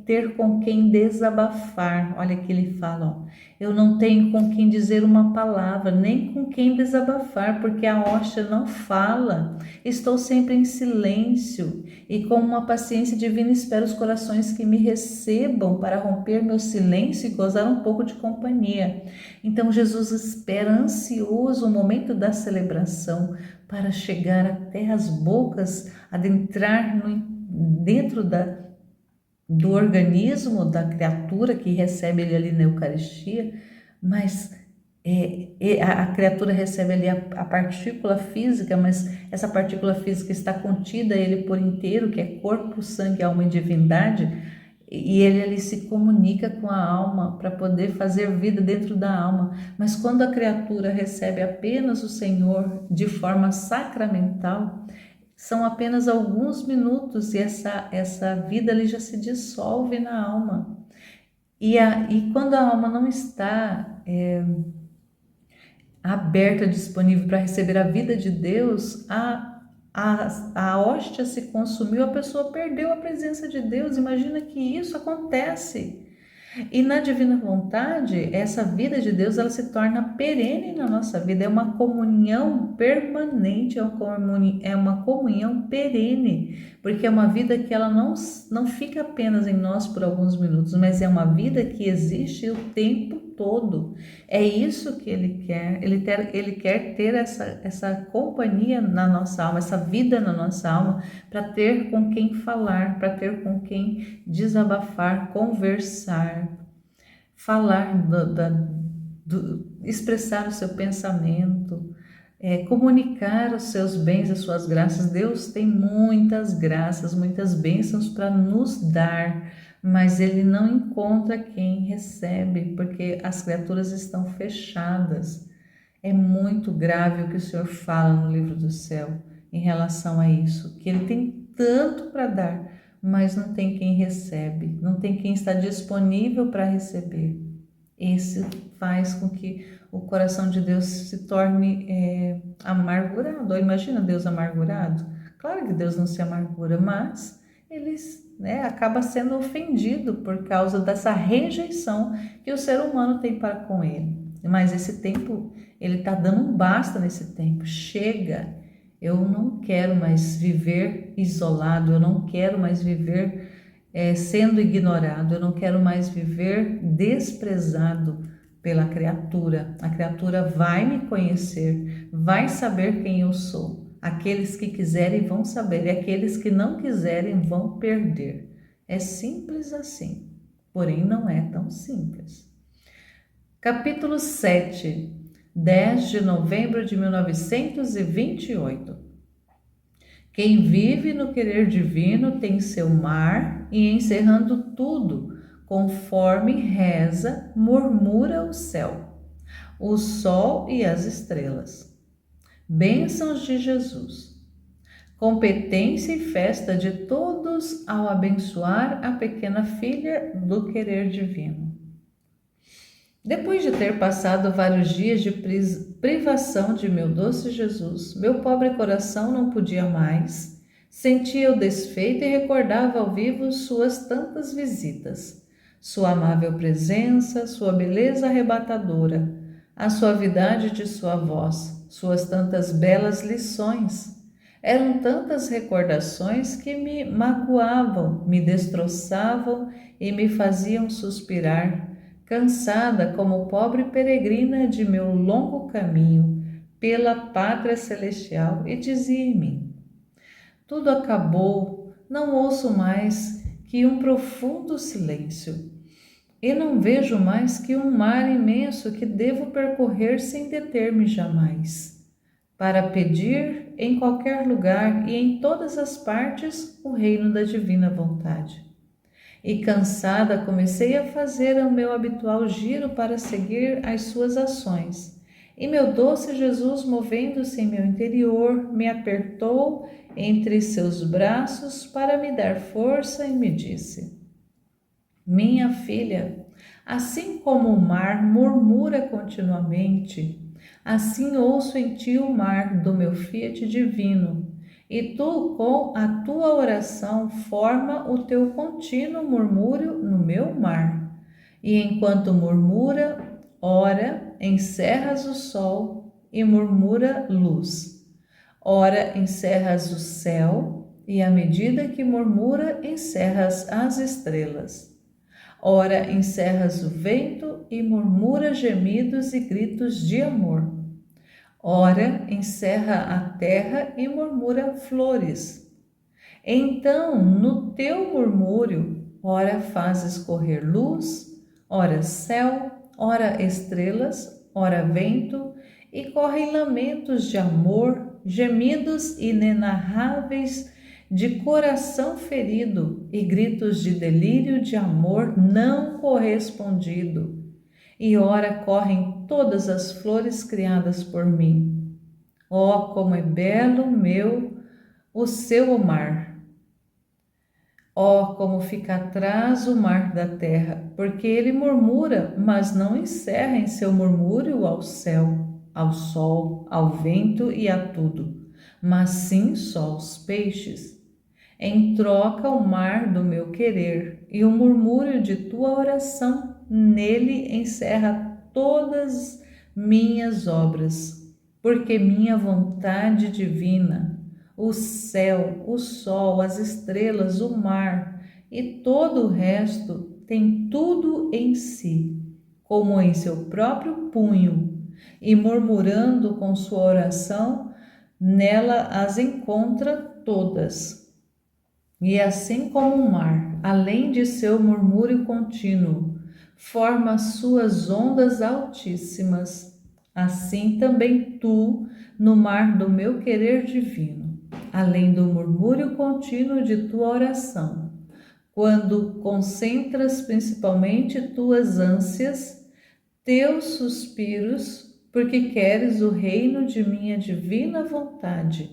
Speaker 1: ter com quem desabafar. Olha que ele fala, ó, eu não tenho com quem dizer uma palavra, nem com quem desabafar, porque a hóstia não fala. Estou sempre em silêncio e com uma paciência divina espero os corações que me recebam para romper meu silêncio e gozar um pouco de companhia. Então Jesus espera ansioso o momento da celebração para chegar até as bocas, adentrar dentro do organismo da criatura que recebe ele ali na Eucaristia, mas a criatura recebe ali a partícula física, mas essa partícula física está contida a ele por inteiro, que é corpo, sangue, alma e divindade, e ele ali se comunica com a alma para poder fazer vida dentro da alma. Mas quando a criatura recebe apenas o Senhor de forma sacramental, são apenas alguns minutos e essa vida ali já se dissolve na alma. E quando a alma não está aberta, disponível para receber a vida de Deus, a hóstia se consumiu, a pessoa perdeu a presença de Deus. Imagina que isso acontece. E na divina vontade, essa vida de Deus, ela se torna perene na nossa vida, é uma comunhão permanente, é uma comunhão perene, porque é uma vida que ela não fica apenas em nós por alguns minutos, mas é uma vida que existe o tempo todo. É isso que ele quer, ele quer ter essa companhia na nossa alma, essa vida na nossa alma, para ter com quem falar, para ter com quem desabafar, conversar, falar, expressar o seu pensamento, comunicar os seus bens, as suas graças. Deus tem muitas graças, muitas bênçãos para nos dar, mas Ele não encontra quem recebe, porque as criaturas estão fechadas. É muito grave o que o Senhor fala no livro do céu em relação a isso, que Ele tem tanto para dar, mas não tem quem recebe, não tem quem está disponível para receber. Esse faz com que o coração de Deus se torne amargurado. Imagina Deus amargurado? Claro que Deus não se amargura, mas ele acaba sendo ofendido por causa dessa rejeição que o ser humano tem para com ele. Mas esse tempo, ele está dando um basta nesse tempo. Chega! Eu não quero mais viver isolado, eu não quero mais viver sendo ignorado, eu não quero mais viver desprezado pela criatura. A criatura vai me conhecer, vai saber quem eu sou. Aqueles que quiserem vão saber, e aqueles que não quiserem vão perder. É simples assim, porém não é tão simples. Capítulo 7, 10 de novembro de 1928. Quem vive no querer divino tem seu mar e, encerrando tudo, conforme reza, murmura o céu, o sol e as estrelas. Bênçãos de Jesus. Competência e festa de todos ao abençoar a pequena filha do querer divino. Depois de ter passado vários dias de privação de meu doce Jesus, meu pobre coração não podia mais, sentia o desfeito e recordava ao vivo suas tantas visitas, sua amável presença, sua beleza arrebatadora, a suavidade de sua voz, suas tantas belas lições. Eram tantas recordações que me magoavam, me destroçavam e me faziam suspirar, cansada como pobre peregrina de meu longo caminho pela pátria celestial, e dizia em mim: tudo acabou, não ouço mais que um profundo silêncio, e não vejo mais que um mar imenso que devo percorrer sem deter-me jamais, para pedir em qualquer lugar e em todas as partes o reino da divina vontade. E cansada comecei a fazer o meu habitual giro para seguir as suas ações. E meu doce Jesus, movendo-se em meu interior, me apertou entre seus braços para me dar força e me disse: minha filha, assim como o mar murmura continuamente, assim ouço em ti o mar do meu fiat divino, e tu, com a tua oração, forma o teu contínuo murmúrio no meu mar. E enquanto murmura, ora, encerras o sol e murmura luz. Ora, encerras o céu e, à medida que murmura, encerras as estrelas. Ora, encerras o vento e murmura gemidos e gritos de amor. Ora, encerra a terra e murmura flores. Então, no teu murmúrio, ora fazes correr luz, ora céu, ora estrelas, ora vento, e correm lamentos de amor, gemidos inenarráveis de coração ferido e gritos de delírio de amor não correspondido. E ora correm todas as flores criadas por mim. Oh, como é belo o seu mar! Oh, como fica atrás o mar da terra, porque ele murmura, mas não encerra em seu murmúrio ao céu, ao sol, ao vento e a tudo, mas sim só aos peixes. Em troca o mar do meu querer e o murmúrio de tua oração, nele encerra todas minhas obras, porque minha vontade divina, o céu, o sol, as estrelas, o mar e todo o resto tem tudo em si, como em seu próprio punho, e murmurando com sua oração, nela as encontra todas. E assim como o mar, além de seu murmúrio contínuo, forma suas ondas altíssimas, assim também tu, no mar do meu querer divino, além do murmúrio contínuo de tua oração, quando concentras principalmente tuas ânsias, teus suspiros, porque queres o reino de minha divina vontade,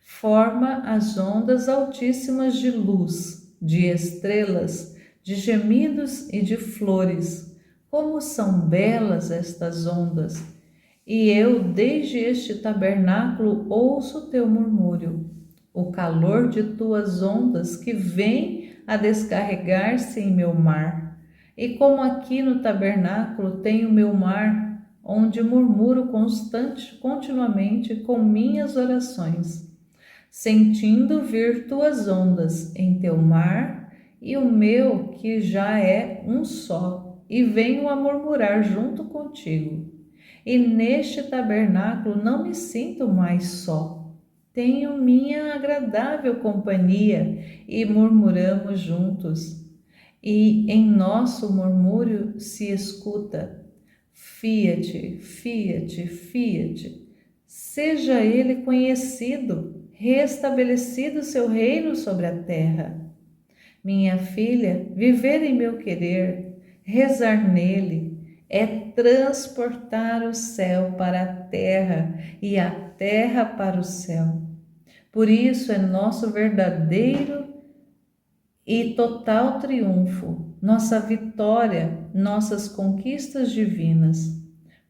Speaker 1: forma as ondas altíssimas de luz, de estrelas, de gemidos e de flores. Como são belas estas ondas! E eu, desde este tabernáculo, ouço teu murmúrio, o calor de tuas ondas que vem a descarregar-se em meu mar. E como aqui no tabernáculo tenho meu mar, onde murmuro continuamente com minhas orações, sentindo vir tuas ondas em teu mar e o meu que já é um só, e venho a murmurar junto contigo. E neste tabernáculo não me sinto mais só. Tenho minha agradável companhia e murmuramos juntos. E em nosso murmúrio se escuta: Fiat, Fiat, Fiat. Seja ele conhecido, restabelecido seu reino sobre a terra. Minha filha, viver em meu querer, rezar nele, é transportar o céu para a terra e a terra para o céu. Por isso é nosso verdadeiro e total triunfo, nossa vitória, nossas conquistas divinas.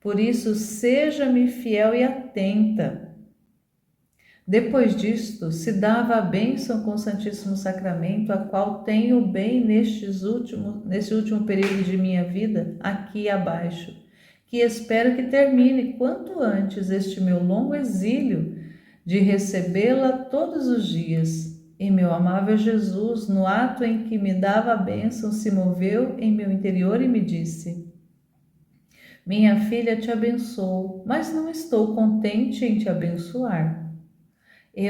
Speaker 1: Por isso, seja-me fiel e atenta. Depois disto, se dava a bênção com o Santíssimo Sacramento, a qual tenho bem nesse último período de minha vida, aqui abaixo, que espero que termine quanto antes este meu longo exílio, de recebê-la todos os dias. E meu amável Jesus, no ato em que me dava a bênção, se moveu em meu interior e me disse: Minha filha, te abençoo, mas não estou contente em te abençoar. Em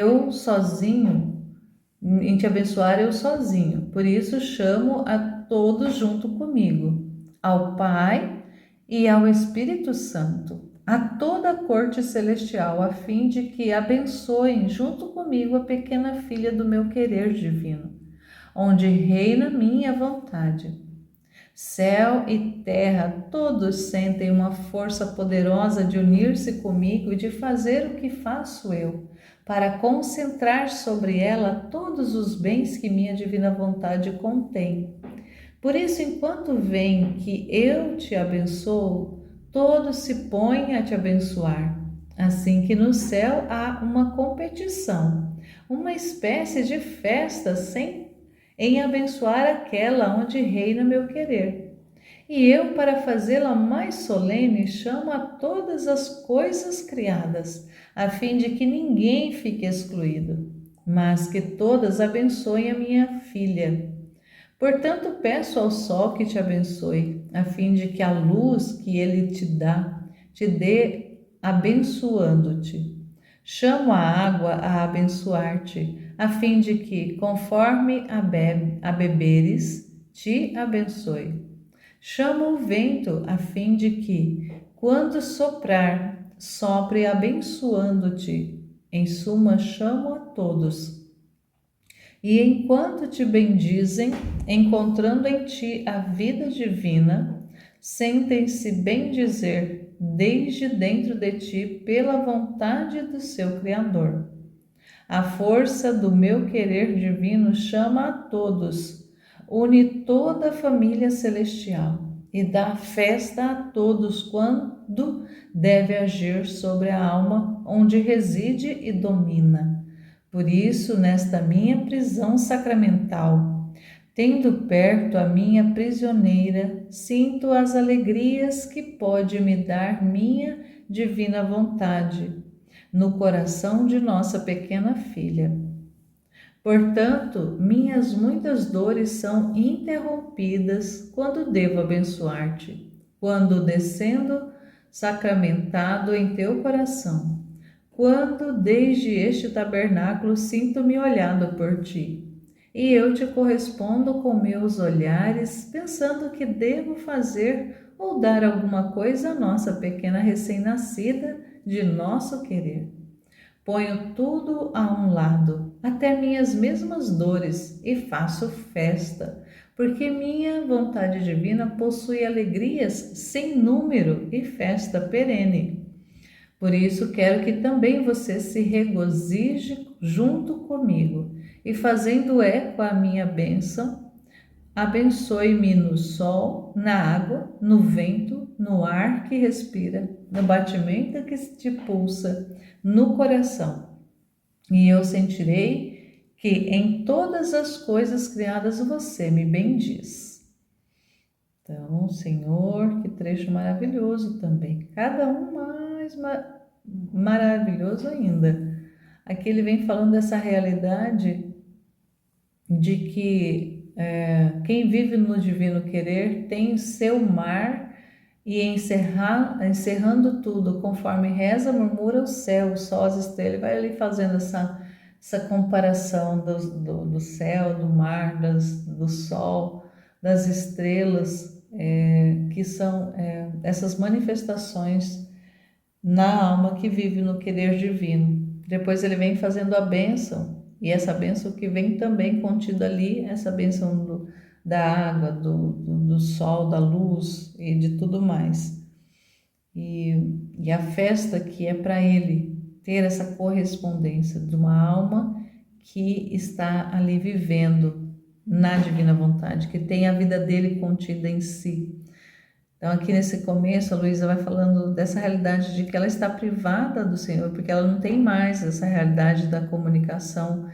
Speaker 1: te abençoar eu sozinho, por isso chamo a todos junto comigo, ao Pai e ao Espírito Santo, a toda a corte celestial, a fim de que abençoem junto comigo a pequena filha do meu querer divino, onde reina minha vontade. Céu e terra, todos sentem uma força poderosa de unir-se comigo e de fazer o que faço eu, para concentrar sobre ela todos os bens que minha divina vontade contém. Por isso, enquanto vem que eu te abençoo, todos se põem a te abençoar. Assim que no céu há uma competição, uma espécie de festa em abençoar aquela onde reina meu querer. E eu, para fazê-la mais solene, chamo a todas as coisas criadas, a fim de que ninguém fique excluído, mas que todas abençoem a minha filha. Portanto, peço ao sol que te abençoe, a fim de que a luz que ele te dá, te dê abençoando-te. Chamo a água a abençoar-te, a fim de que, conforme a beberes, te abençoe. Chamo o vento, a fim de que, quando soprar, sopre abençoando-te. Em suma, chamo a todos. E enquanto te bendizem, encontrando em ti a vida divina, sentem-se bendizer desde dentro de ti pela vontade do seu Criador. A força do meu querer divino chama a todos, une toda a família celestial e dá festa a todos quando deve agir sobre a alma onde reside e domina. Por isso, nesta minha prisão sacramental, tendo perto a minha prisioneira, sinto as alegrias que pode me dar minha divina vontade no coração de nossa pequena filha. Portanto, minhas muitas dores são interrompidas quando devo abençoar-te, quando descendo sacramentado em teu coração, quando desde este tabernáculo sinto-me olhado por ti, e eu te correspondo com meus olhares, pensando que devo fazer ou dar alguma coisa à nossa pequena recém-nascida de nosso querer. Ponho tudo a um lado, até minhas mesmas dores, e faço festa, porque minha vontade divina possui alegrias sem número e festa perene. Por isso quero que também você se regozije junto comigo, e fazendo eco à minha bênção, abençoe-me no sol, na água, no vento, no ar que respira, no batimento que te pulsa, no coração. E eu sentirei que em todas as coisas criadas você me bendiz. Então, Senhor, que trecho maravilhoso também. Cada um mais maravilhoso ainda. Aqui ele vem falando dessa realidade de que quem vive no divino querer tem seu mar e encerrando tudo, conforme reza, murmura o céu, o sol, as estrelas. Ele vai ali fazendo essa comparação do céu, do mar, do sol, das estrelas, que são essas manifestações na alma que vive no querer divino. Depois ele vem fazendo a bênção, e essa bênção que vem também contida ali, essa bênção da água, do sol, da luz e de tudo mais. E a festa que é para ele ter essa correspondência de uma alma que está ali vivendo na divina vontade, que tem a vida dele contida em si. Então, aqui nesse começo, a Luísa vai falando dessa realidade de que ela está privada do Senhor, porque ela não tem mais essa realidade da comunicação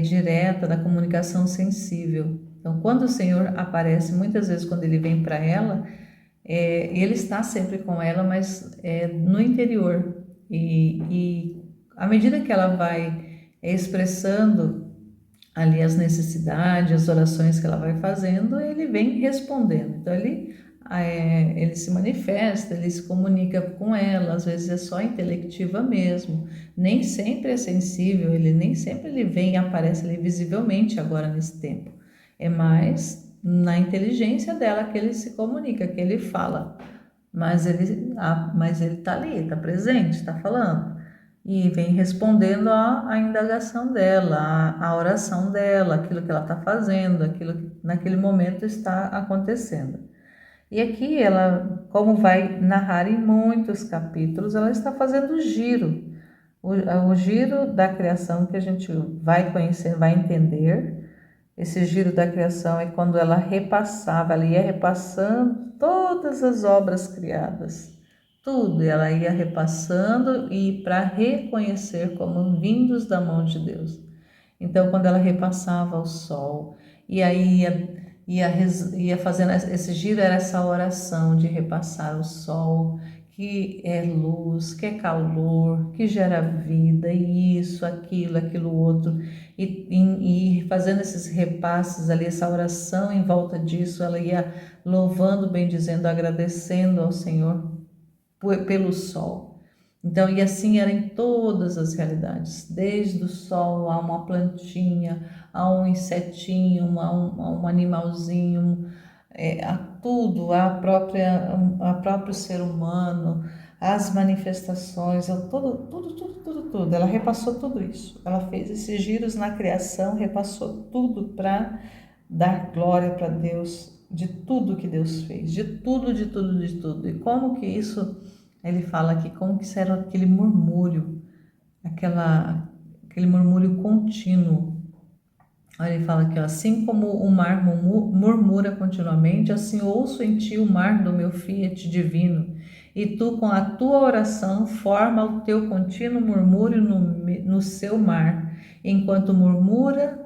Speaker 1: direta, da comunicação sensível. Então, quando o Senhor aparece, muitas vezes quando ele vem para ela, ele está sempre com ela, mas no interior. E à medida que ela vai expressando ali as necessidades, as orações que ela vai fazendo, ele vem respondendo. Então, ele se manifesta, ele se comunica com ela, às vezes é só intelectiva mesmo, nem sempre é sensível, nem sempre ele vem e aparece ali visivelmente agora nesse tempo, é mais na inteligência dela que ele se comunica, que ele fala, mas ele está ali, está presente, está falando, e vem respondendo a indagação dela, a oração dela, aquilo que ela está fazendo, aquilo que naquele momento está acontecendo. E aqui ela, como vai narrar em muitos capítulos, ela está fazendo o giro da criação que a gente vai conhecer, vai entender. Esse giro da criação é quando ela ia repassando todas as obras criadas, tudo, ela ia repassando e para reconhecer como vindos da mão de Deus. Então, quando ela repassava o sol, e aí ia fazendo esse giro, era essa oração de repassar o sol, que é luz, que é calor, que gera vida, e isso, aquilo outro, e fazendo esses repasses ali, essa oração em volta disso, ela ia louvando, bendizendo, agradecendo ao Senhor pelo sol. Então, e assim era em todas as realidades, desde o sol a uma plantinha, a um insetinho, a um animalzinho, a tudo, a próprio ser humano, as manifestações, tudo. Ela repassou tudo isso. Ela fez esses giros na criação, repassou tudo para dar glória para Deus de tudo que Deus fez, de tudo. E como que isso, ele fala aqui, como que isso era aquele murmúrio, aquele murmúrio contínuo. Aí ele fala aqui, ó, assim como o mar murmura continuamente, assim ouço em ti o mar do meu fiat divino, e tu com a tua oração forma o teu contínuo murmúrio no seu mar, enquanto murmura,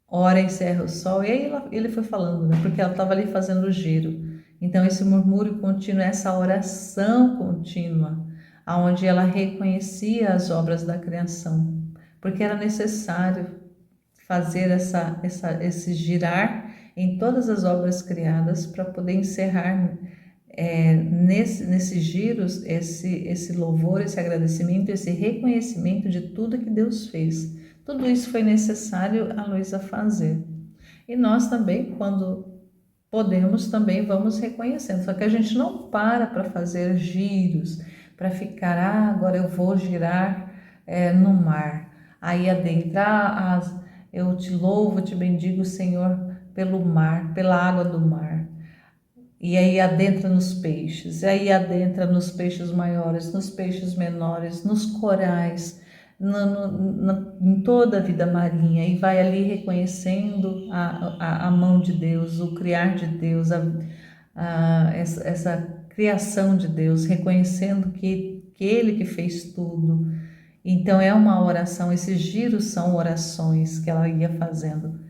Speaker 1: ora encerra o sol. E aí ele foi falando, né? Porque ela estava ali fazendo o giro. Então esse murmúrio contínuo, essa oração contínua, aonde ela reconhecia as obras da criação, porque era necessário fazer esse girar em todas as obras criadas para poder encerrar nesses giros esse louvor, esse agradecimento, esse reconhecimento de tudo que Deus fez. Tudo isso foi necessário a Luísa fazer. E nós também, quando podemos, também vamos reconhecendo. Só que a gente não para fazer giros, para ficar, agora eu vou girar no mar. Aí adentrar, eu te louvo, te bendigo, Senhor, pelo mar, pela água do mar. E aí adentra nos peixes, e aí adentra nos peixes maiores, nos peixes menores, nos corais, em toda a vida marinha, e vai ali reconhecendo a mão de Deus, o criar de Deus, essa criação de Deus, reconhecendo que Ele que fez tudo. Então é uma oração, esses giros são orações que ela ia fazendo,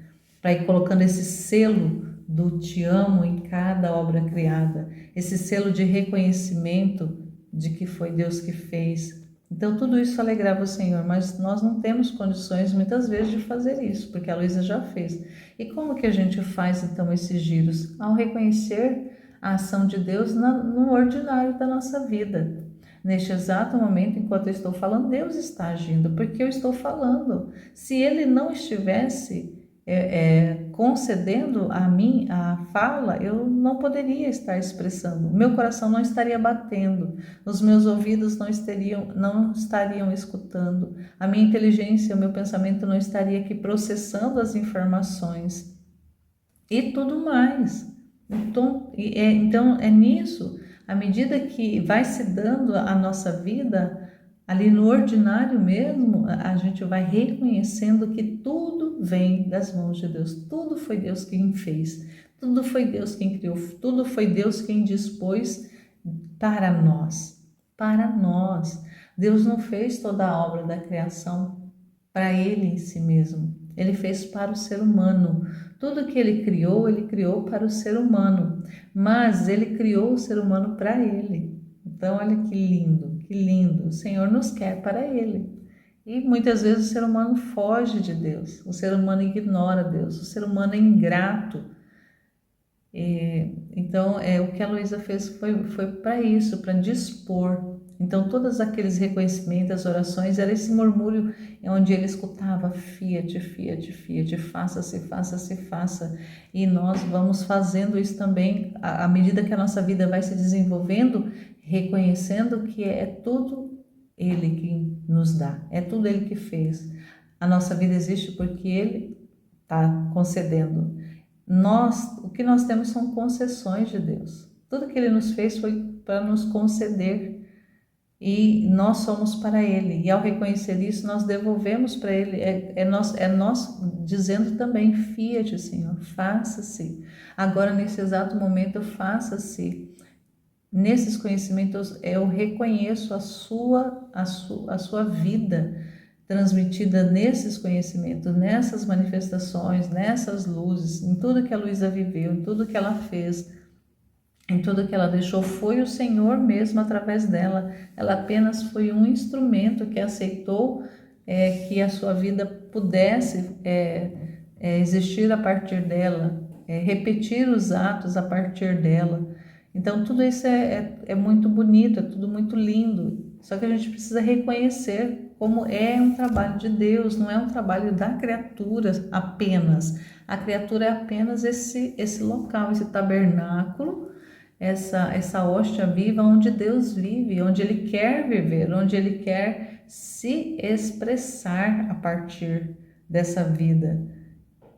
Speaker 1: para ir colocando esse selo do te amo em cada obra criada, esse selo de reconhecimento de que foi Deus que fez. Então tudo isso alegrava o Senhor, mas nós não temos condições muitas vezes de fazer isso, porque a Luísa já fez. E como que a gente faz então esses giros? Ao reconhecer a ação de Deus no ordinário da nossa vida. Neste exato momento, enquanto eu estou falando, Deus está agindo, porque eu estou falando. Se Ele não estivesse concedendo a mim a fala, eu não poderia estar expressando, meu coração não estaria batendo, os meus ouvidos não estariam escutando, a minha inteligência, o meu pensamento não estaria aqui processando as informações e tudo mais. Então é nisso, à medida que vai se dando a nossa vida, ali no ordinário mesmo, a gente vai reconhecendo que tudo vem das mãos de Deus. Tudo foi Deus quem fez. Tudo foi Deus quem criou. Tudo foi Deus quem dispôs para nós. Para nós. Deus não fez toda a obra da criação para Ele em si mesmo. Ele fez para o ser humano. Tudo que Ele criou para o ser humano. Mas Ele criou o ser humano para Ele. Então, olha que lindo, que lindo. O Senhor nos quer para Ele. E muitas vezes o ser humano foge de Deus, o ser humano ignora Deus, o ser humano é ingrato. Então, o que a Luísa fez foi para isso, para dispor. Então, todos aqueles reconhecimentos, as orações, era esse murmúrio onde ele escutava fiat, fiat, fiat, faça-se, faça-se, faça. E nós vamos fazendo isso também, à medida que a nossa vida vai se desenvolvendo, reconhecendo que é tudo Ele que nos dá, é tudo Ele que fez. A nossa vida existe porque Ele está concedendo. O que nós temos são concessões de Deus. Tudo que Ele nos fez foi para nos conceder e nós somos para Ele. E ao reconhecer isso, nós devolvemos para Ele. É nós dizendo também, fiat, Senhor, faça-se. Agora, nesse exato momento, faça-se. Nesses conhecimentos, eu reconheço a sua vida. transmitida nesses conhecimentos, nessas manifestações, nessas luzes, em tudo que a Luísa viveu, em tudo que ela fez, em tudo que ela deixou, foi o Senhor mesmo através dela. Ela apenas foi um instrumento que aceitou que a sua vida pudesse existir a partir dela, repetir os atos a partir dela. Então tudo isso é muito bonito, é tudo muito lindo. Só que a gente precisa reconhecer como é um trabalho de Deus, não é um trabalho da criatura apenas. A criatura é apenas esse local, esse tabernáculo, essa hóstia viva onde Deus vive, onde Ele quer viver, onde Ele quer se expressar a partir dessa vida.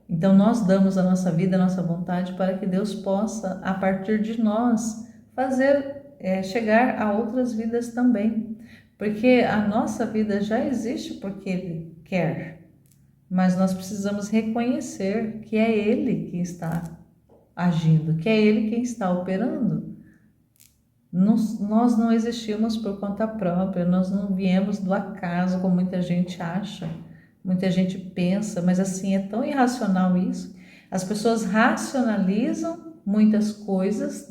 Speaker 1: Então nós damos a nossa vida, a nossa vontade para que Deus possa, a partir de nós, fazer chegar a outras vidas também. Porque a nossa vida já existe porque Ele quer, mas nós precisamos reconhecer que é Ele que está agindo, que é Ele quem está operando. Nós não existimos por conta própria, nós não viemos do acaso, como muita gente acha, muita gente pensa, mas assim, é tão irracional isso. As pessoas racionalizam muitas coisas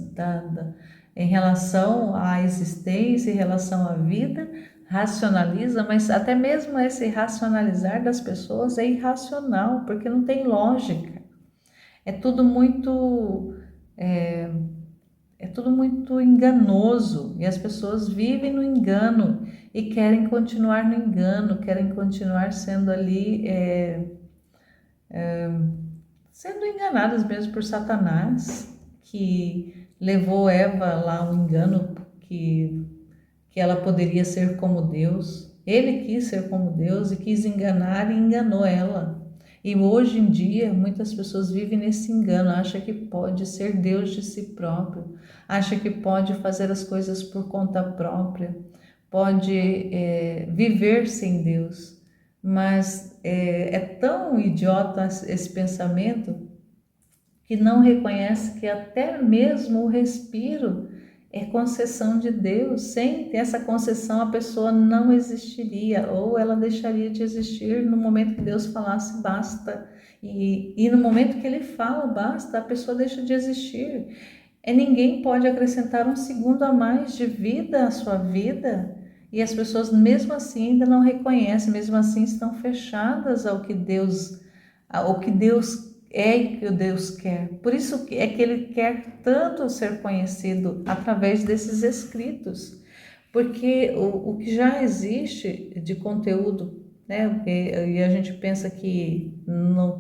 Speaker 1: em relação à existência, em relação à vida, racionaliza, mas até mesmo esse racionalizar das pessoas é irracional, porque não tem lógica. É tudo muito enganoso, e as pessoas vivem no engano e querem continuar no engano, querem continuar sendo ali sendo enganadas mesmo por Satanás, que levou Eva lá ao engano que ela poderia ser como Deus. Ele quis ser como Deus e quis enganar e enganou ela. E hoje em dia muitas pessoas vivem nesse engano, acham que pode ser Deus de si próprio, acham que pode fazer as coisas por conta própria, pode viver sem Deus. Mas é tão idiota esse pensamento que não reconhece que até mesmo o respiro é concessão de Deus. Sem essa concessão, a pessoa não existiria, ou ela deixaria de existir no momento que Deus falasse basta. E no momento que Ele fala basta, a pessoa deixa de existir. Ninguém pode acrescentar um segundo a mais de vida à sua vida, e as pessoas mesmo assim ainda não reconhecem, mesmo assim estão fechadas ao que Deus é e que o Deus quer. Por isso é que Ele quer tanto ser conhecido através desses escritos, porque o que já existe de conteúdo, né? E a gente pensa que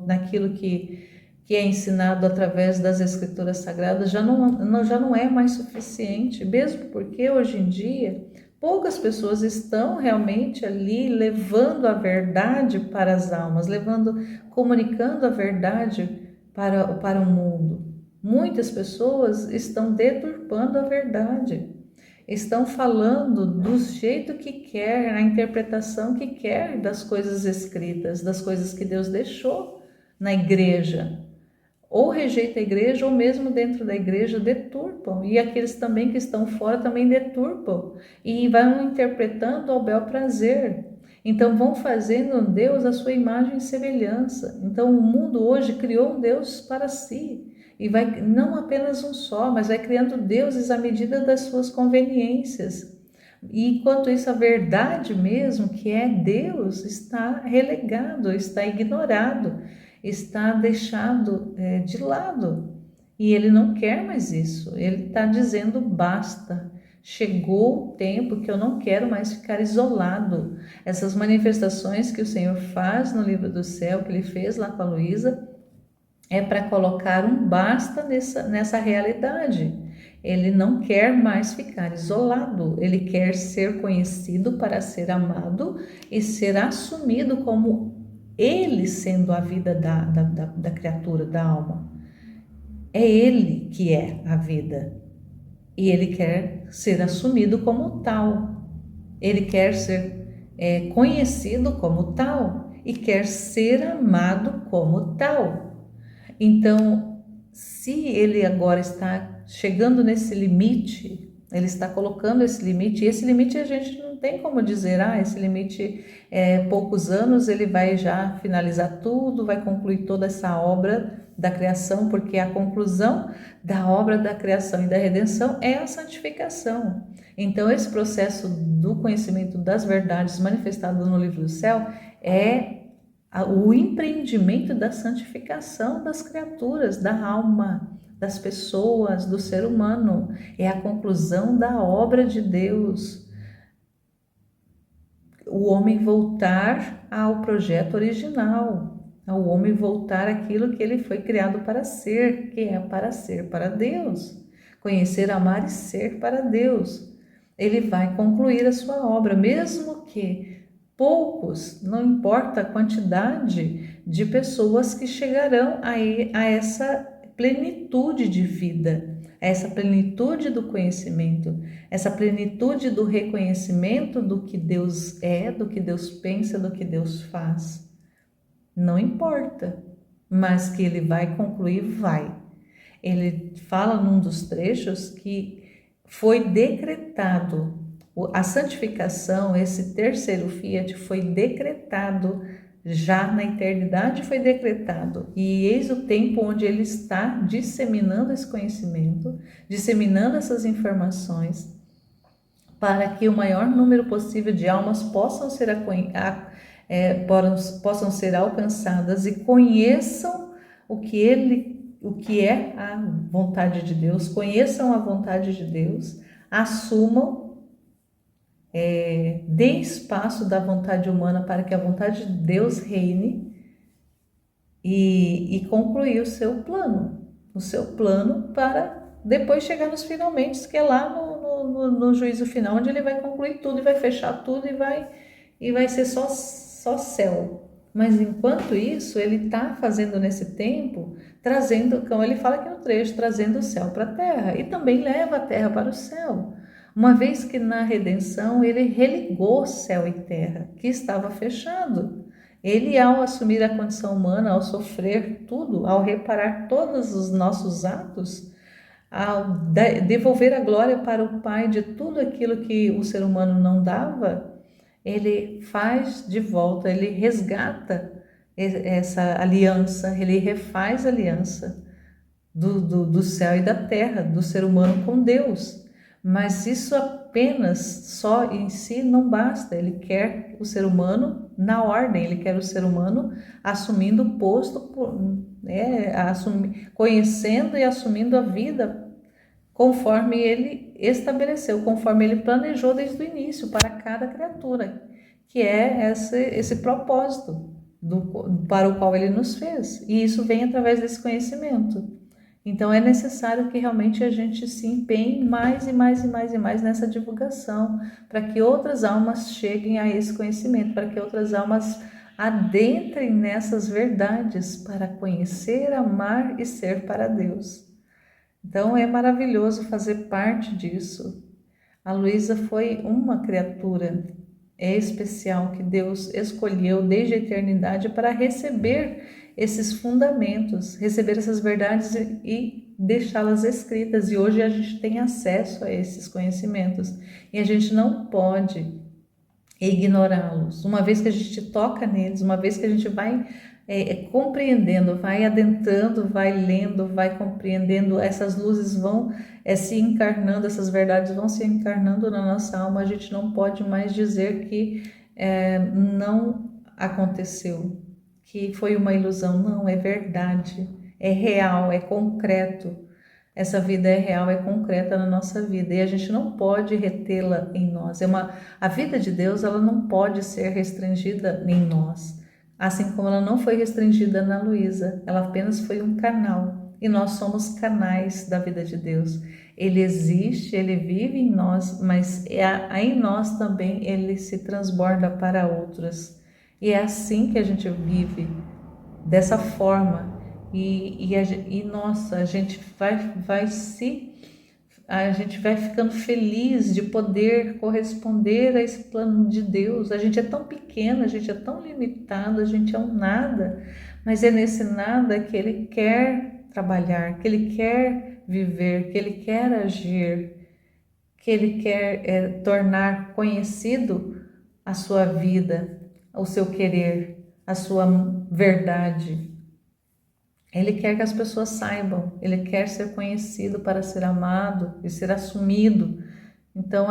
Speaker 1: naquilo que é ensinado através das escrituras sagradas já não é mais suficiente, mesmo porque hoje em dia poucas pessoas estão realmente ali levando a verdade para as almas, comunicando a verdade para o mundo. Muitas pessoas estão deturpando a verdade, estão falando do jeito que quer, na interpretação que quer das coisas escritas, das coisas que Deus deixou na igreja. Ou rejeita a igreja, ou mesmo dentro da igreja deturpam, e aqueles também que estão fora também deturpam, e vão interpretando ao bel prazer. Então vão fazendo Deus a sua imagem e semelhança. Então o mundo hoje criou um Deus para si, e vai não apenas um só, mas vai criando deuses à medida das suas conveniências. E enquanto isso, a verdade mesmo, que é Deus, está relegado, está ignorado, está deixado de lado. E Ele não quer mais isso. Ele está dizendo basta. Chegou o tempo que eu não quero mais ficar isolado. Essas manifestações que o Senhor faz no livro do céu, que Ele fez lá com a Luísa, é para colocar um basta nessa realidade. Ele não quer mais ficar isolado, Ele quer ser conhecido para ser amado e ser assumido como Ele sendo a vida da criatura, da alma. É Ele que é a vida e Ele quer ser assumido como tal. Ele quer ser conhecido como tal e quer ser amado como tal. Então, se Ele agora está chegando nesse limite, Ele está colocando esse limite, e esse limite a gente tem como dizer, esse limite é poucos anos, ele vai já finalizar tudo, vai concluir toda essa obra da criação, porque a conclusão da obra da criação e da redenção é a santificação. Então, esse processo do conhecimento das verdades manifestado no livro do céu é o empreendimento da santificação das criaturas, da alma, das pessoas, do ser humano. É a conclusão da obra de Deus. O homem voltar ao projeto original, ao homem voltar àquilo que ele foi criado para ser, que é para ser para Deus. Conhecer, amar e ser para Deus. Ele vai concluir a sua obra, mesmo que poucos, não importa a quantidade de pessoas que chegarão a essa plenitude de vida, a essa plenitude do conhecimento, essa plenitude do reconhecimento do que Deus é, do que Deus pensa, do que Deus faz. Não importa, mas que ele vai concluir, vai. Ele fala num dos trechos que foi decretado, a santificação, esse terceiro fiat foi decretado, já na eternidade foi decretado, e eis o tempo onde ele está disseminando esse conhecimento, disseminando essas informações, para que o maior número possível de almas possam ser alcançadas e conheçam o que é a vontade de Deus, conheçam a vontade de Deus, assumam, deem espaço da vontade humana para que a vontade de Deus reine e concluir o seu plano para depois chegar nos finalmente, que é lá no juízo final, onde ele vai concluir tudo e vai fechar tudo e vai ser só céu. Mas enquanto isso, ele está fazendo nesse tempo, trazendo, como ele fala aqui no trecho, trazendo o céu para a terra e também leva a terra para o céu. Uma vez que na redenção ele religou céu e terra, que estava fechado. Ele, ao assumir a condição humana, ao sofrer tudo, ao reparar todos os nossos atos, ao devolver a glória para o Pai de tudo aquilo que o ser humano não dava, ele faz de volta, ele resgata essa aliança, ele refaz a aliança do céu e da terra, do ser humano com Deus. Mas isso apenas só em si não basta, ele quer o ser humano na ordem, ele quer o ser humano assumindo o posto, conhecendo e assumindo a vida conforme ele estabeleceu, conforme ele planejou desde o início para cada criatura, que é esse propósito para o qual ele nos fez. E isso vem através desse conhecimento. Então é necessário que realmente a gente se empenhe mais e mais e mais e mais nessa divulgação, para que outras almas cheguem a esse conhecimento, para que outras almas adentrem nessas verdades para conhecer, amar e ser para Deus. Então é maravilhoso fazer parte disso. A Luísa foi uma criatura especial que Deus escolheu desde a eternidade para receber esses fundamentos, receber essas verdades e deixá-las escritas. E hoje a gente tem acesso a esses conhecimentos e a gente não pode ignorá-los. Uma vez que a gente toca neles, uma vez que a gente vai compreendendo, vai adentrando, vai lendo, vai compreendendo, essas luzes vão se encarnando, essas verdades vão se encarnando na nossa alma. A gente não pode mais dizer que não aconteceu, que foi uma ilusão. Não, é verdade, é real, é concreto. Essa vida é real, é concreta na nossa vida e a gente não pode retê-la em nós. A vida de Deus, ela não pode ser restringida em nós. Assim como ela não foi restringida na Luísa, ela apenas foi um canal e nós somos canais da vida de Deus. Ele existe, ele vive em nós, mas em nós também ele se transborda para outras. E é assim que a gente vive, dessa forma. Nossa, a gente vai ficando feliz de poder corresponder a esse plano de Deus. A gente é tão pequeno, a gente é tão limitado, a gente é um nada, mas é nesse nada que Ele quer trabalhar, que Ele quer viver, que Ele quer agir, que Ele quer tornar conhecido a sua vida, o seu querer, a sua verdade. Ele quer que as pessoas saibam, Ele quer ser conhecido para ser amado e ser assumido. Então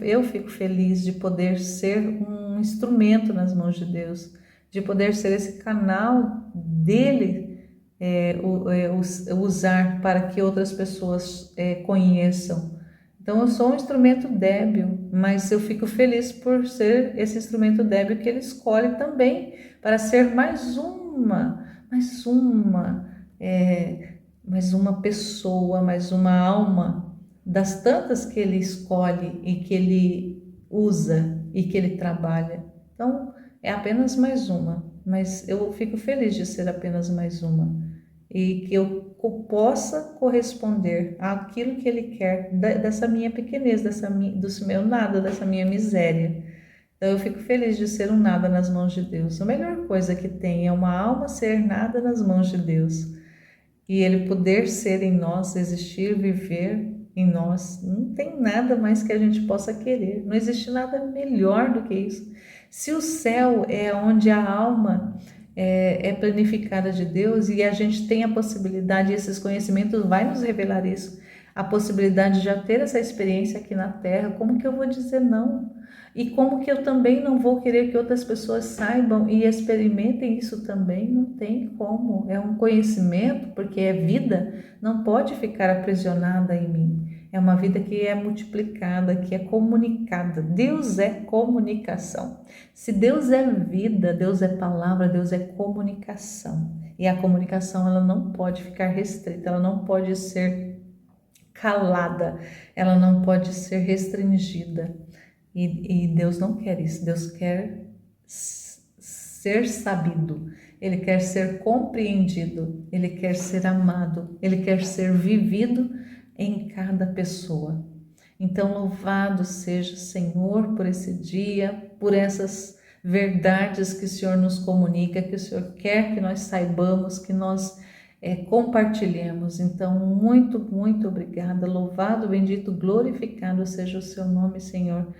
Speaker 1: eu fico feliz de poder ser um instrumento nas mãos de Deus, de poder ser esse canal dele, usar para que outras pessoas conheçam. Então eu sou um instrumento débil, mas eu fico feliz por ser esse instrumento débil que ele escolhe também para ser mais uma, mais uma pessoa, mais uma alma das tantas que ele escolhe e que ele usa e que ele trabalha. Então é apenas mais uma, mas eu fico feliz de ser apenas mais uma e que eu possa corresponder àquilo que Ele quer dessa minha pequenez, do meu nada, dessa minha miséria. Então eu fico feliz de ser um nada nas mãos de Deus. A melhor coisa que tem é uma alma ser nada nas mãos de Deus e Ele poder ser em nós, existir, viver em nós. Não tem nada mais que a gente possa querer. Não existe nada melhor do que isso. Se o céu é onde a alma é planificada de Deus e a gente tem a possibilidade, esses conhecimentos vai nos revelar isso, a possibilidade de já ter essa experiência aqui na Terra, como que eu vou dizer não? E como que eu também não vou querer que outras pessoas saibam e experimentem isso também? Não tem como. É um conhecimento, porque é vida, não pode ficar aprisionada em mim. É uma vida que é multiplicada, que é comunicada. Deus é comunicação. Se Deus é vida, Deus é palavra, Deus é comunicação. E a comunicação ela não pode ficar restrita, ela não pode ser calada, ela não pode ser restringida. E Deus não quer isso, Deus quer ser sabido, Ele quer ser compreendido, Ele quer ser amado, Ele quer ser vivido em cada pessoa. Então, louvado seja o Senhor por esse dia, por essas verdades que o Senhor nos comunica, que o Senhor quer que nós saibamos, que nós compartilhemos. Então, muito, muito obrigada. Louvado, bendito, glorificado seja o seu nome, Senhor,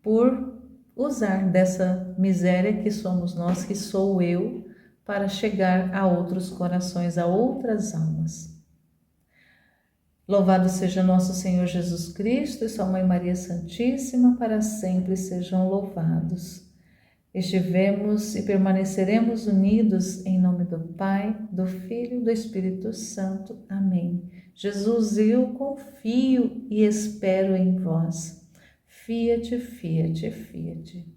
Speaker 1: por usar dessa miséria que somos nós, que sou eu, para chegar a outros corações, a outras almas. Louvado seja nosso Senhor Jesus Cristo e sua Mãe Maria Santíssima, para sempre sejam louvados. Estivemos e permaneceremos unidos em nome do Pai, do Filho e do Espírito Santo. Amém. Jesus, eu confio e espero em vós. Fiat, fiat, fiat.